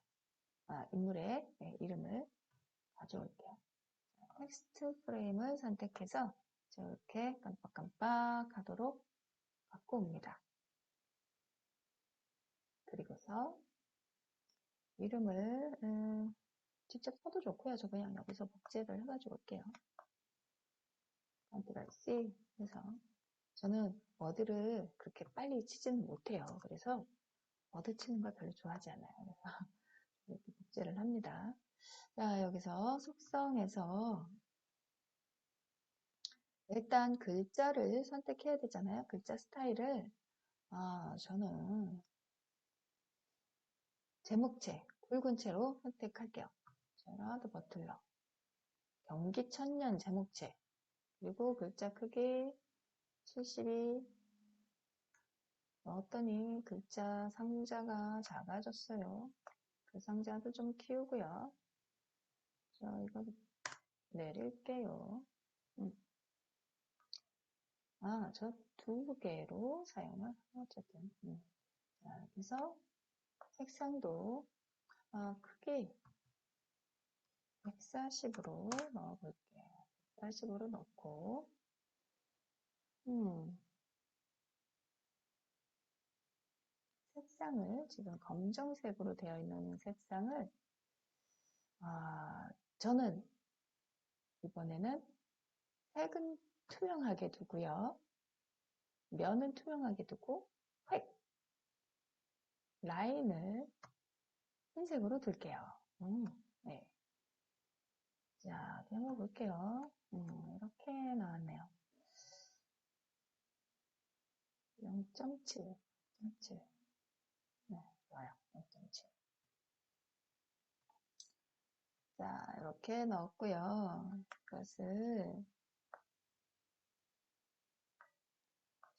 S1: 인물의 이름을 가져올게요. 텍스트 프레임을 선택해서 이렇게 깜빡깜빡 하도록 갖고 옵니다. 그리고서 이름을 직접 써도 좋고요. 저 그냥 여기서 복제를 해가지고 올게요. 컨트롤 C 해서 저는 워드를 그렇게 빨리 치지는 못해요. 그래서 워드 치는 걸 별로 좋아하지 않아요. 그래서 이렇게 복제를 합니다. 자, 여기서 속성에서 일단 글자를 선택해야 되잖아요. 글자 스타일을 저는 제목체, 굵은 채로 선택할게요. 제라드 버틀러 경기천년 제목체 그리고 글자 크기 72 넣었더니 글자 상자가 작아졌어요. 그 상자도 좀 키우고요. 자, 이거 내릴게요. 저 두 개로 사용을 어쨌든 자, 그래서 색상도 크기 140으로 넣어볼게요. 140으로 넣고 색상을 지금 검정색으로 되어 있는 색상을 저는 이번에는 색은 투명하게 두고요. 면은 투명하게 두고 라인을 흰색으로 둘게요. 네. 자, 한번 볼게요. 이렇게 나왔네요. 0.7, 0.7. 네, 좋아요. 0.7. 자, 이렇게 넣었고요. 이것을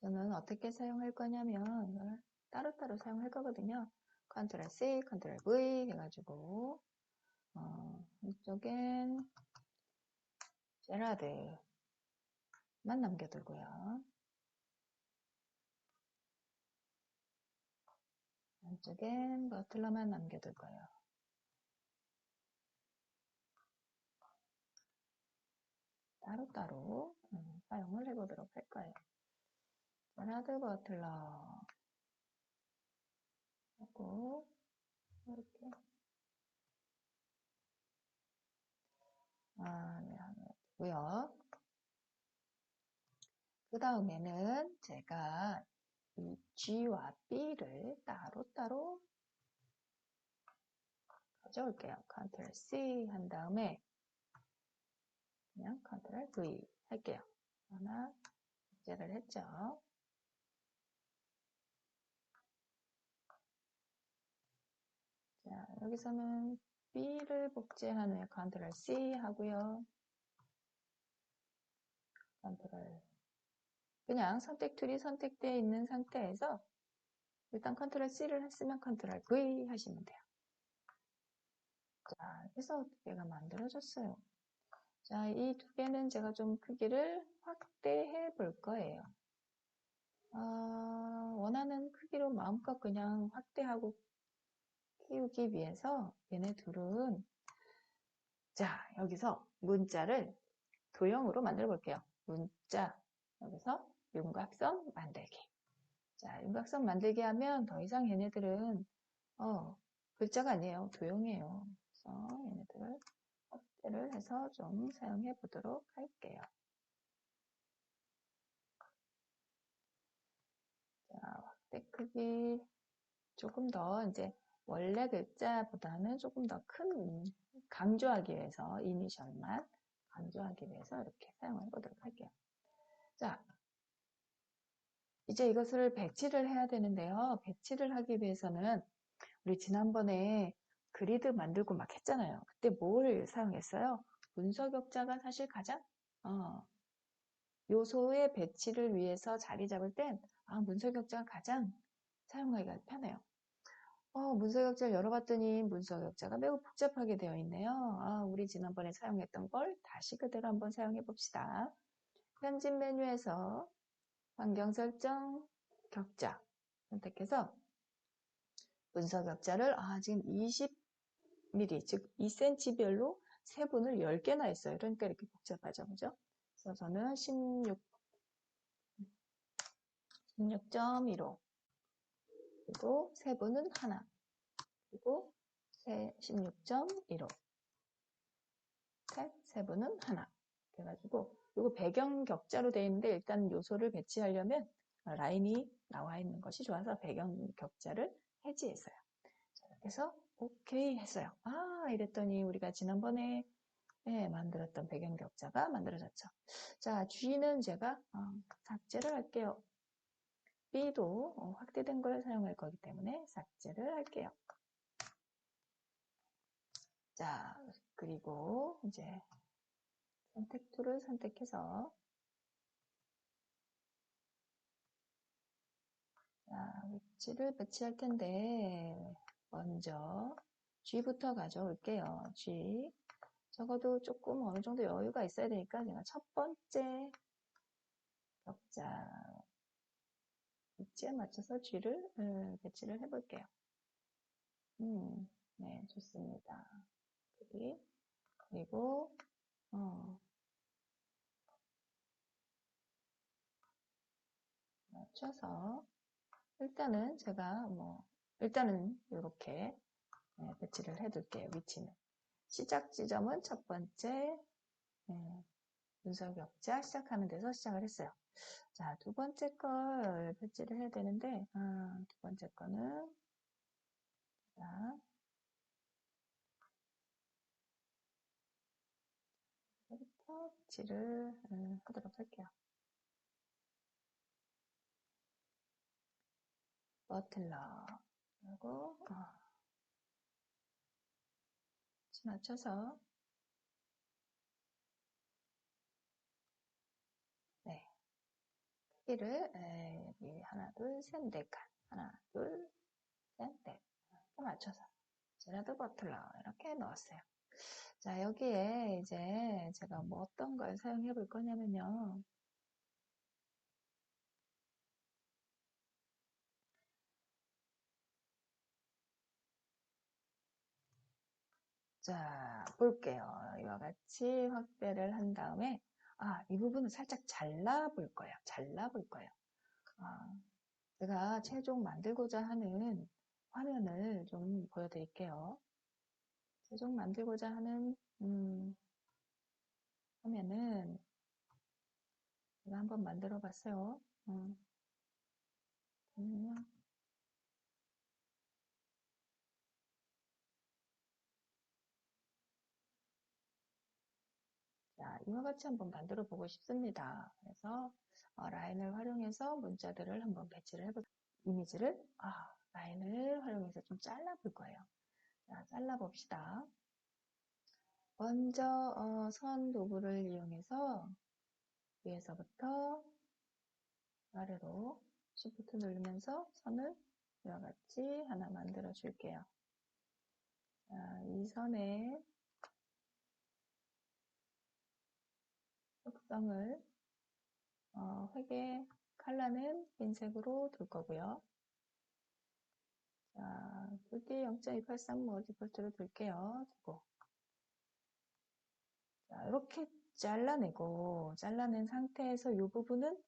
S1: 저는 어떻게 사용할 거냐면 이걸 따로따로 사용할 거거든요. 컨트롤 C, 컨트롤 V 해가지고 이쪽엔 제라드만 남겨두고요. 안쪽엔 버틀러만 남겨둘 거예요. 따로따로 사용을 해보도록 할 거예요. 제라드 버틀러 하고 이렇게 네, 하나 두고요. 그 다음에는 제가 이 G와 B를 따로따로 가져올게요. Ctrl C 한 다음에 그냥 Ctrl V 할게요. 하나 복제를 했죠. 자, 여기서는 B를 복제한 후에 Ctrl C 하고요. Ctrl 그냥 선택 툴이 선택되어 있는 상태에서 일단 Ctrl C를 했으면 Ctrl V 하시면 돼요. 자, 그래서 두 개가 만들어졌어요. 자, 이 두 개는 제가 좀 크기를 확대해 볼 거예요. 원하는 크기로 마음껏 그냥 확대하고 키우기 위해서 얘네 둘은 자, 여기서 문자를 도형으로 만들어 볼게요. 문자, 여기서 윤곽선 만들기. 자, 윤곽선 만들기 하면 더 이상 얘네들은 글자가 아니에요. 도형이에요. 그래서 얘네들을 확대를 해서 좀 사용해 보도록 할게요. 자, 확대 크기 조금 더 이제 원래 글자보다는 조금 더 큰 강조하기 위해서 이니셜만 강조하기 위해서 이렇게 사용해 보도록 할게요. 자, 이제 이것을 배치를 해야 되는데요. 배치를 하기 위해서는 우리 지난번에 그리드 만들고 막 했잖아요. 그때 뭘 사용했어요? 문서격자가 사실 가장 요소의 배치를 위해서 자리 잡을 땐 문서격자가 가장 사용하기가 편해요. 문서격자를 열어봤더니 문서격자가 매우 복잡하게 되어 있네요. 우리 지난번에 사용했던 걸 다시 그대로 한번 사용해 봅시다. 편집 메뉴에서 환경 설정 격자 선택해서 문서격자를 지금 20mm 즉 2cm별로 세분을 10개나 했어요. 그러니까 이렇게 복잡하죠. 그죠? 그래서 저는 16.15 그리고 세분은 하나 그리고 16.15 세분은 하나 그래가지고 이거 배경 격자로 되어 있는데 일단 요소를 배치하려면 라인이 나와 있는 것이 좋아서 배경 격자를 해지했어요. 그래서 오케이 했어요. 이랬더니 우리가 지난번에 만들었던 배경 격자가 만들어졌죠. 자, G는 제가 삭제를 할게요. B도 확대된 걸 사용할 거기 때문에 삭제를 할게요. 자, 그리고 이제 선택 툴을 선택해서 자, 위치를 배치할 텐데 먼저 G부터 가져올게요. G 적어도 조금 어느 정도 여유가 있어야 되니까 제가 첫 번째 격자 위치에 맞춰서 G를 배치를 해볼게요. 네, 좋습니다. 여기 그리고 맞춰서 일단은 제가 일단은 이렇게 배치를 해둘게요. 위치는 시작 지점은 첫 번째 분석격자 시작하는 데서 시작을 했어요. 자, 두 번째 걸 배치를 해야 되는데 두 번째 거는 자, 여기부터 배치를 하도록 할게요. 버틀러 그리고 맞춰서 네 크기를 여기 하나 둘셋 네 칸 하나 둘셋넷 이렇게 맞춰서 제라드 버틀러 이렇게 넣었어요. 자, 여기에 이제 제가 어떤 걸 사용해 볼 거냐면요. 자, 볼게요. 이와 같이 확대를 한 다음에 이 부분을 살짝 잘라 볼 거예요. 잘라 볼 거예요. 제가 최종 만들고자 하는 화면을 좀 보여드릴게요. 최종 만들고자 하는 하면은 제가 한번 만들어 봤어요. 잠깐만요. 자, 이와 같이 한번 만들어 보고 싶습니다. 그래서 라인을 활용해서 문자들을 한번 배치를 해볼 이미지를 라인을 활용해서 좀 잘라 볼 거예요. 자, 잘라 봅시다. 먼저 선 도구를 이용해서 위에서부터 아래로 Shift 누르면서 선을 이와 같이 하나 만들어 줄게요. 자, 이 선의 속성을 회계 컬러는 흰색으로 둘 거고요. 자, 굵기 0.283 뭐 디폴트로 둘게요. 두고. 자, 이렇게 잘라낸 상태에서 이 부분은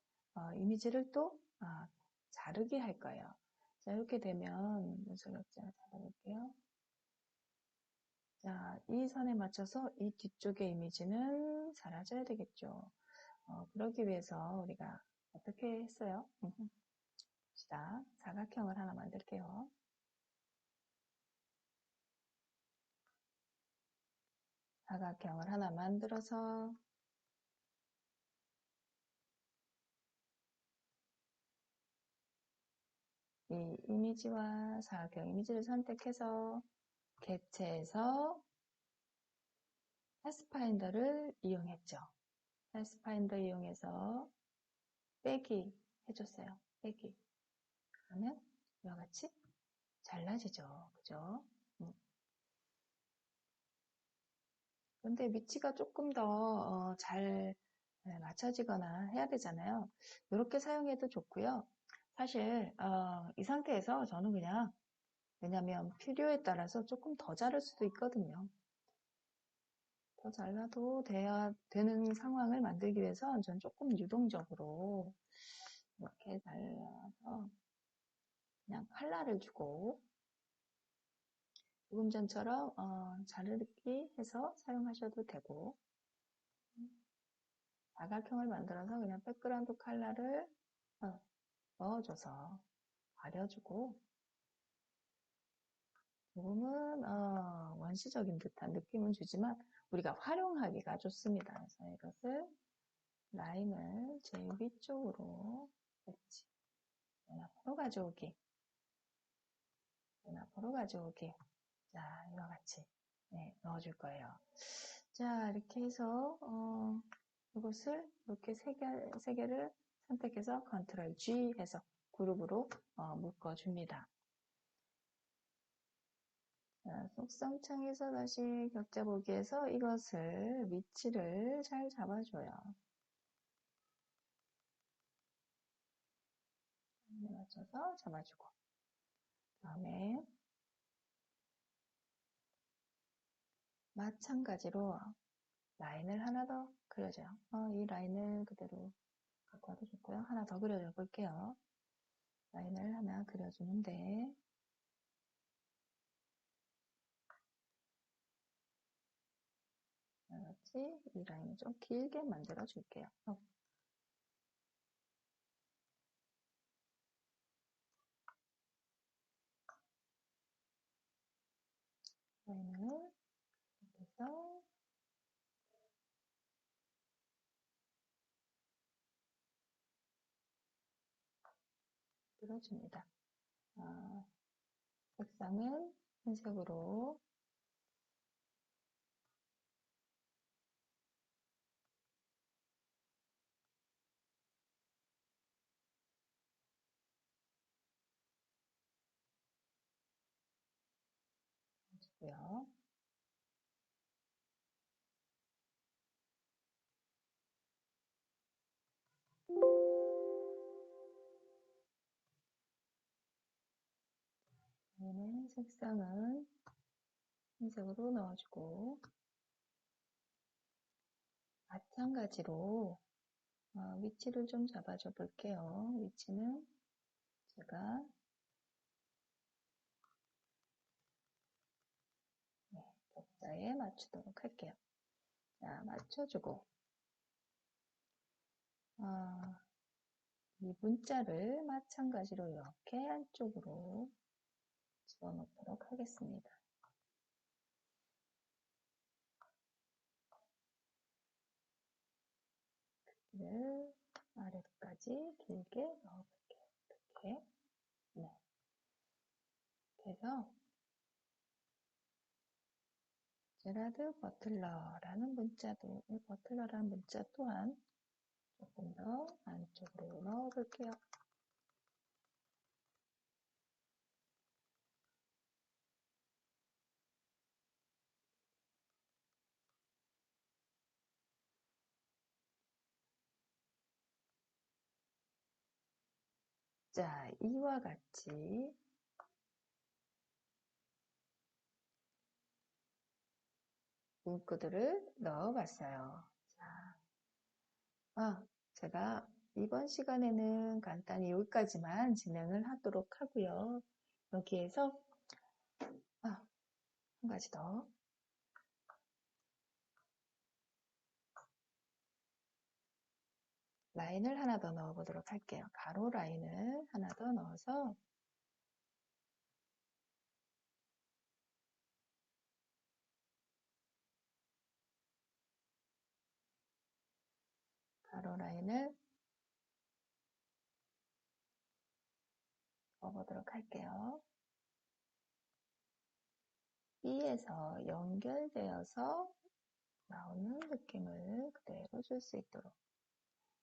S1: 이미지를 또 자르게 할 거예요. 자, 이렇게 되면 눈썹역자 잡아볼게요. 자, 이 선에 맞춰서 이 뒤쪽의 이미지는 사라져야 되겠죠. 그러기 위해서 우리가 어떻게 했어요? 봅시다. 사각형을 하나 만들게요. 사각형을 하나 만들어서 이 이미지와 사각형 이미지를 선택해서 객체에서 패스파인더를 이용했죠. 패스파인더 이용해서 빼기 해줬어요. 빼기. 그러면 이와 같이 잘라지죠. 그죠? 근데 위치가 조금 더 잘 맞춰지거나 해야 되잖아요. 이렇게 사용해도 좋고요. 사실 이 상태에서 저는 그냥 왜냐면 필요에 따라서 조금 더 자를 수도 있거든요. 더 잘라도 돼야 되는 상황을 만들기 위해서 저는 조금 유동적으로 이렇게 잘라서 그냥 칼라를 주고 조금 전처럼 자르기 해서 사용하셔도 되고 사각형을 만들어서 그냥 백그라운드 컬러를 넣어줘서 가려주고 조금은 원시적인 듯한 느낌은 주지만 우리가 활용하기가 좋습니다. 그래서 이것을 라인을 제일 위쪽으로 배치 맨 앞으로 가져오기 맨 앞으로 가져오기 자 이와 같이 넣어줄 거예요. 자 이렇게 해서 이것을 이렇게 세 개를 선택해서 컨트롤 G 해서 그룹으로 묶어줍니다. 자, 속성창에서 다시 격자 보기에서 이것을 위치를 잘 잡아줘요. 맞춰서 잡아주고 다음에 마찬가지로 라인을 하나 더 그려줘요. 이 라인을 그대로 갖고 와도 좋고요. 하나 더 그려줘 볼게요. 라인을 하나 그려주는데 같이 이 라인을 좀 길게 만들어 줄게요. 라인을 이렇게 해서 만들어줍니다. 색상은 흰색으로 해주고요. 얘는 색상은 흰색으로 넣어주고 마찬가지로 위치를 좀 잡아줘 볼게요. 위치는 제가 격자에 맞추도록 할게요. 자, 맞춰주고 이 문자를 마찬가지로 이렇게 안쪽으로 집어넣도록 하겠습니다. 를 아래까지 길게 넣어볼게요. 이렇게. 네. 그래서 제라드 버틀러라는 문자 또한 조금 더 안쪽으로 넣어볼게요. 자, 이와 같이 문구들을 넣어봤어요. 자, 제가 이번 시간에는 간단히 여기까지만 진행을 하도록 하고요. 여기에서 한 가지 더. 라인을 하나 더 넣어보도록 할게요. 가로 라인을 하나 더 넣어서 가로 라인을 넣어보도록 할게요. B에서 연결되어서 나오는 느낌을 그대로 줄 수 있도록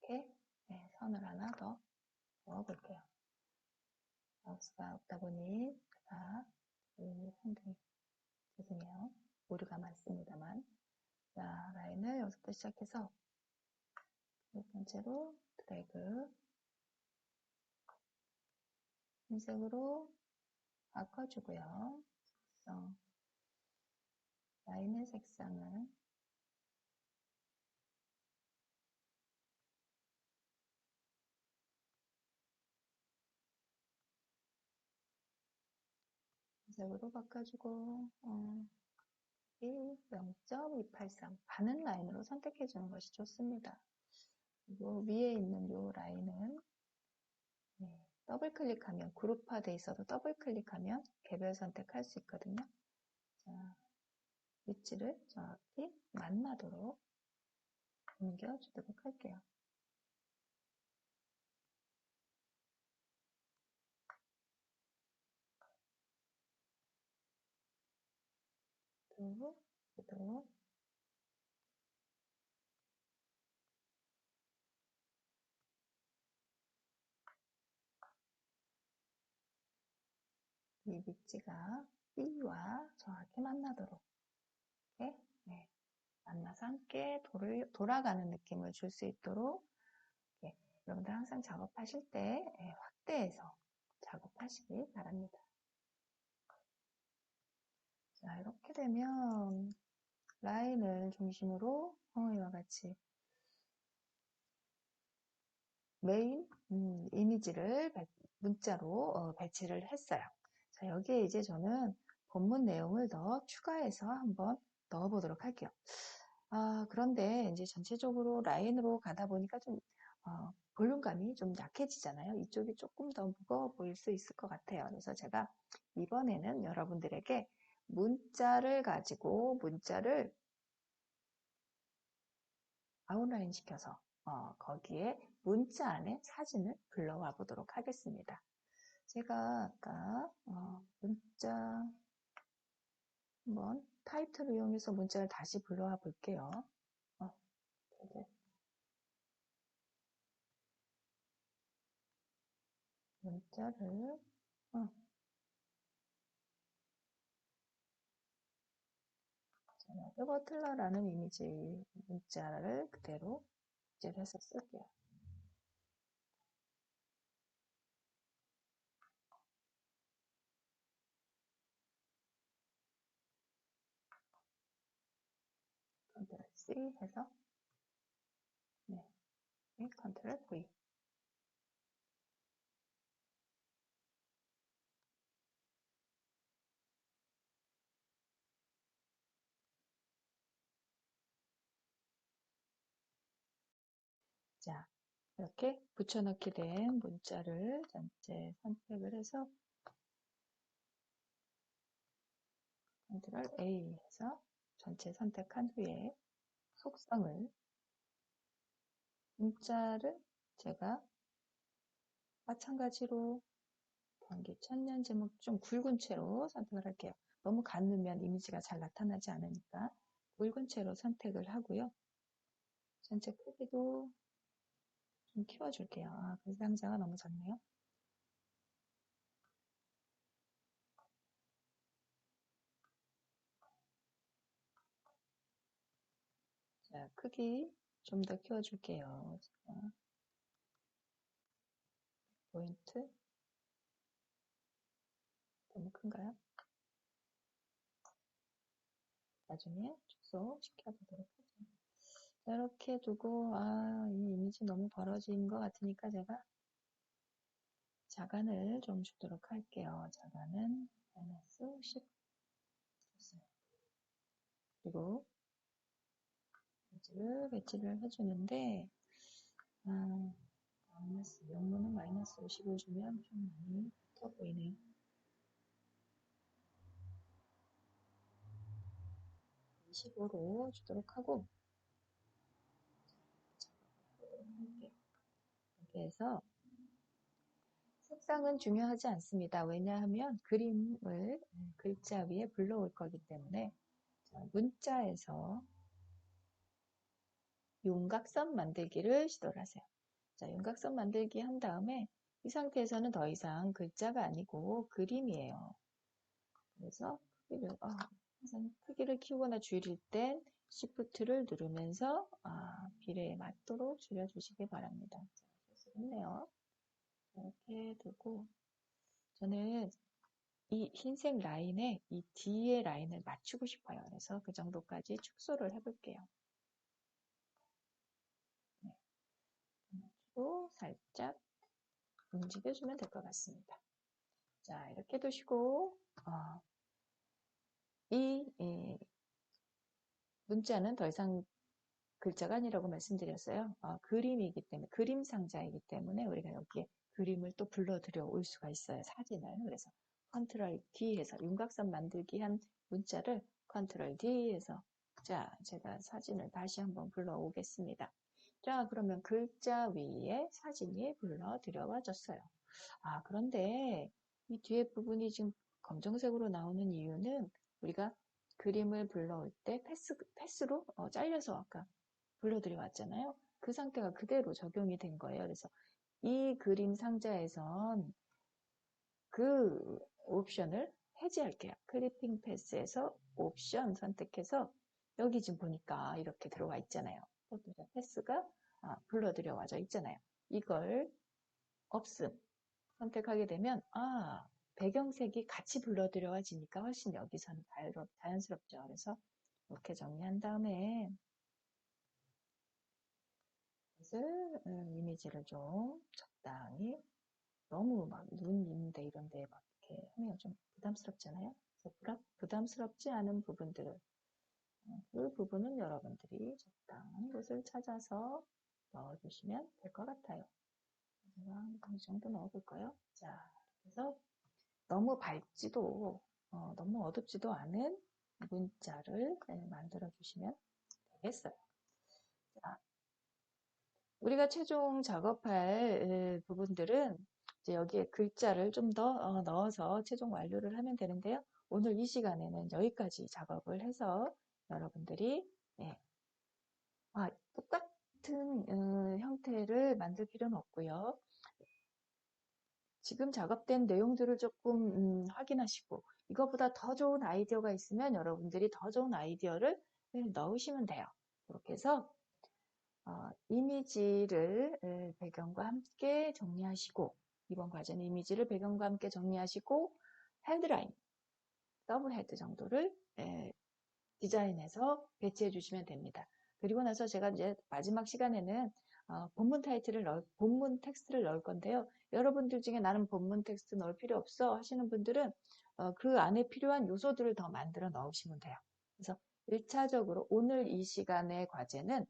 S1: 이렇게 선을 하나 더 넣어볼게요. 마우스가 없다 보니 제가 상당히 죄송해요. 오류가 많습니다만. 자, 라인을 여기서부터 시작해서 두 번째로 드래그 흰색으로 바꿔주고요. 라인의 색상을 흰색으로 바꿔주고 0.283 가는 라인으로 선택해 주는 것이 좋습니다. 그리고 위에 있는 이 라인은 더블 클릭하면 그룹화 돼 있어도 더블 클릭하면 개별 선택할 수 있거든요. 자, 위치를 정확히 만나도록 옮겨주도록 할게요. 또 이 위치가 B와 정확히 만나도록 이렇게 만나서 함께 돌아가는 느낌을 줄 수 있도록 여러분들 항상 작업하실 때 확대해서 작업하시기 바랍니다. 자, 이렇게 되면 라인을 중심으로 이와 같이 메인 이미지를 문자로 배치를 했어요. 자, 여기에 이제 저는 본문 내용을 더 추가해서 한번 넣어보도록 할게요. 그런데 이제 전체적으로 라인으로 가다 보니까 좀 볼륨감이 좀 약해지잖아요. 이쪽이 조금 더 무거워 보일 수 있을 것 같아요. 그래서 제가 이번에는 여러분들에게 문자를 가지고 문자를 아웃라인 시켜서 거기에 문자 안에 사진을 불러와 보도록 하겠습니다. 제가 아까 문자 한번 타이틀을 이용해서 문자를 다시 불러와 볼게요. 문자를 버틀러라는 이미지 문자를 그대로 복제를 해서 쓸게요. 컨트롤 C 해서 컨트롤 V. 자, 이렇게 붙여넣기 된 문자를 전체 선택을 해서 컨트롤 A 해서 전체 선택한 후에 속성을 문자를 제가 마찬가지로 경기 천년 제목 좀 굵은 채로 선택을 할게요. 너무 가누면 이미지가 잘 나타나지 않으니까 굵은 채로 선택을 하고요. 전체 크기도 좀 키워줄게요. 아, 그 상자가 너무 작네요. 자, 크기 좀 더 키워줄게요. 자, 포인트 너무 큰가요? 나중에 축소시켜보도록 하죠. 이렇게 두고 이 이미지 너무 벌어진 것 같으니까 제가 자간을 좀 주도록 할게요. 자간은 마이너스 10 줬어요. 그리고 배치를 해주는데 마이너스 영문은 마이너스 50을 주면 좀 많이 커 보이네요. 25로 주도록 하고 이렇게 해서 색상은 중요하지 않습니다. 왜냐하면 그림을 글자 위에 불러올 거기 때문에 문자에서 윤곽선 만들기를 시도를 하세요. 자, 윤곽선 만들기 한 다음에 이 상태에서는 더 이상 글자가 아니고 그림이에요. 그래서 크기를 키우거나 줄일 땐 Shift를 누르면서 비례에 맞도록 줄여주시기 바랍니다. 자, 됐네요. 이렇게 두고 저는 이 흰색 라인에 이 뒤에 라인을 맞추고 싶어요. 그래서 그 정도까지 축소를 해볼게요. 네. 맞추고 살짝 움직여주면 될 것 같습니다. 자, 이렇게 두시고 이 문자는 더 이상 글자가 아니라고 말씀드렸어요. 그림이기 때문에 그림 상자이기 때문에 우리가 여기에 그림을 또 불러들여 올 수가 있어요. 사진을. 그래서 컨트롤 D 해서 윤곽선 만들기 한 문자를 컨트롤 D 해서 자, 제가 사진을 다시 한번 불러오겠습니다. 자, 그러면 글자 위에 사진이 불러들여와졌어요. 그런데 이 뒤에 부분이 지금 검정색으로 나오는 이유는 우리가 그림을 불러올 때 패스로 잘려서 아까 불러들여 왔잖아요. 그 상태가 그대로 적용이 된 거예요. 그래서 이 그림 상자에선 그 옵션을 해제할게요. 클리핑 패스에서 옵션 선택해서 여기 지금 보니까 이렇게 들어와 있잖아요. 패스가 불러들여 와져 있잖아요. 이걸 없음 선택하게 되면 배경색이 같이 불러들여와지니까 훨씬 여기서는 자연스럽죠. 그래서 이렇게 정리한 다음에 이미지를 좀 적당히 너무 막 눈 있는데 이런데 막 이렇게 하면 좀 부담스럽잖아요. 그래서 부담스럽지 않은 부분들을 그 부분은 여러분들이 적당한 곳을 찾아서 넣어주시면 될 것 같아요. 제가 이 정도 넣어볼까요? 자, 그래서 너무 밝지도 너무 어둡지도 않은 문자를 만들어 주시면 되겠어요. 자, 우리가 최종 작업할 부분들은 이제 여기에 글자를 좀 더 넣어서 최종 완료를 하면 되는데요. 오늘 이 시간에는 여기까지 작업을 해서 여러분들이 똑같은 형태를 만들 필요는 없고요. 지금 작업된 내용들을 조금 확인하시고 이것보다 더 좋은 아이디어가 있으면 여러분들이 더 좋은 아이디어를 넣으시면 돼요. 그렇게 해서 이미지를 배경과 함께 정리하시고 이번 과제는 이미지를 배경과 함께 정리하시고 헤드라인, 더블 헤드 정도를 디자인해서 배치해 주시면 됩니다. 그리고 나서 제가 이제 마지막 시간에는 본문 텍스트를 넣을 건데요. 여러분들 중에 나는 본문 텍스트 넣을 필요 없어 하시는 분들은 그 안에 필요한 요소들을 더 만들어 넣으시면 돼요. 그래서 1차적으로 오늘 이 시간의 과제는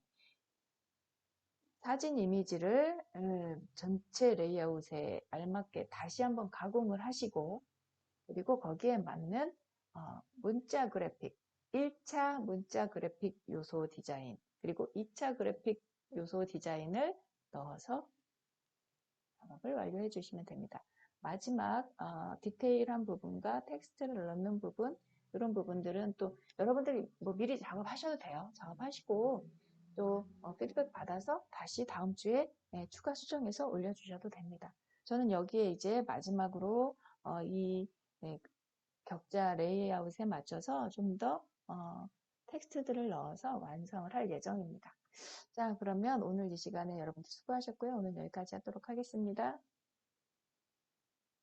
S1: 사진 이미지를 전체 레이아웃에 알맞게 다시 한번 가공을 하시고, 그리고 거기에 맞는 문자 그래픽, 1차 문자 그래픽 요소 디자인, 그리고 2차 그래픽 요소 디자인을 넣어서 작업을 완료해 주시면 됩니다. 마지막 디테일한 부분과 텍스트를 넣는 부분, 이런 부분들은 또 여러분들이 뭐 미리 작업하셔도 돼요. 작업하시고 또 피드백 받아서 다시 다음 주에 추가 수정해서 올려주셔도 됩니다. 저는 여기에 이제 마지막으로 이 격자 레이아웃에 맞춰서 좀 더 텍스트들을 넣어서 완성을 할 예정입니다. 자, 그러면 오늘 이 시간에 여러분들 수고하셨고요. 오늘 여기까지 하도록 하겠습니다.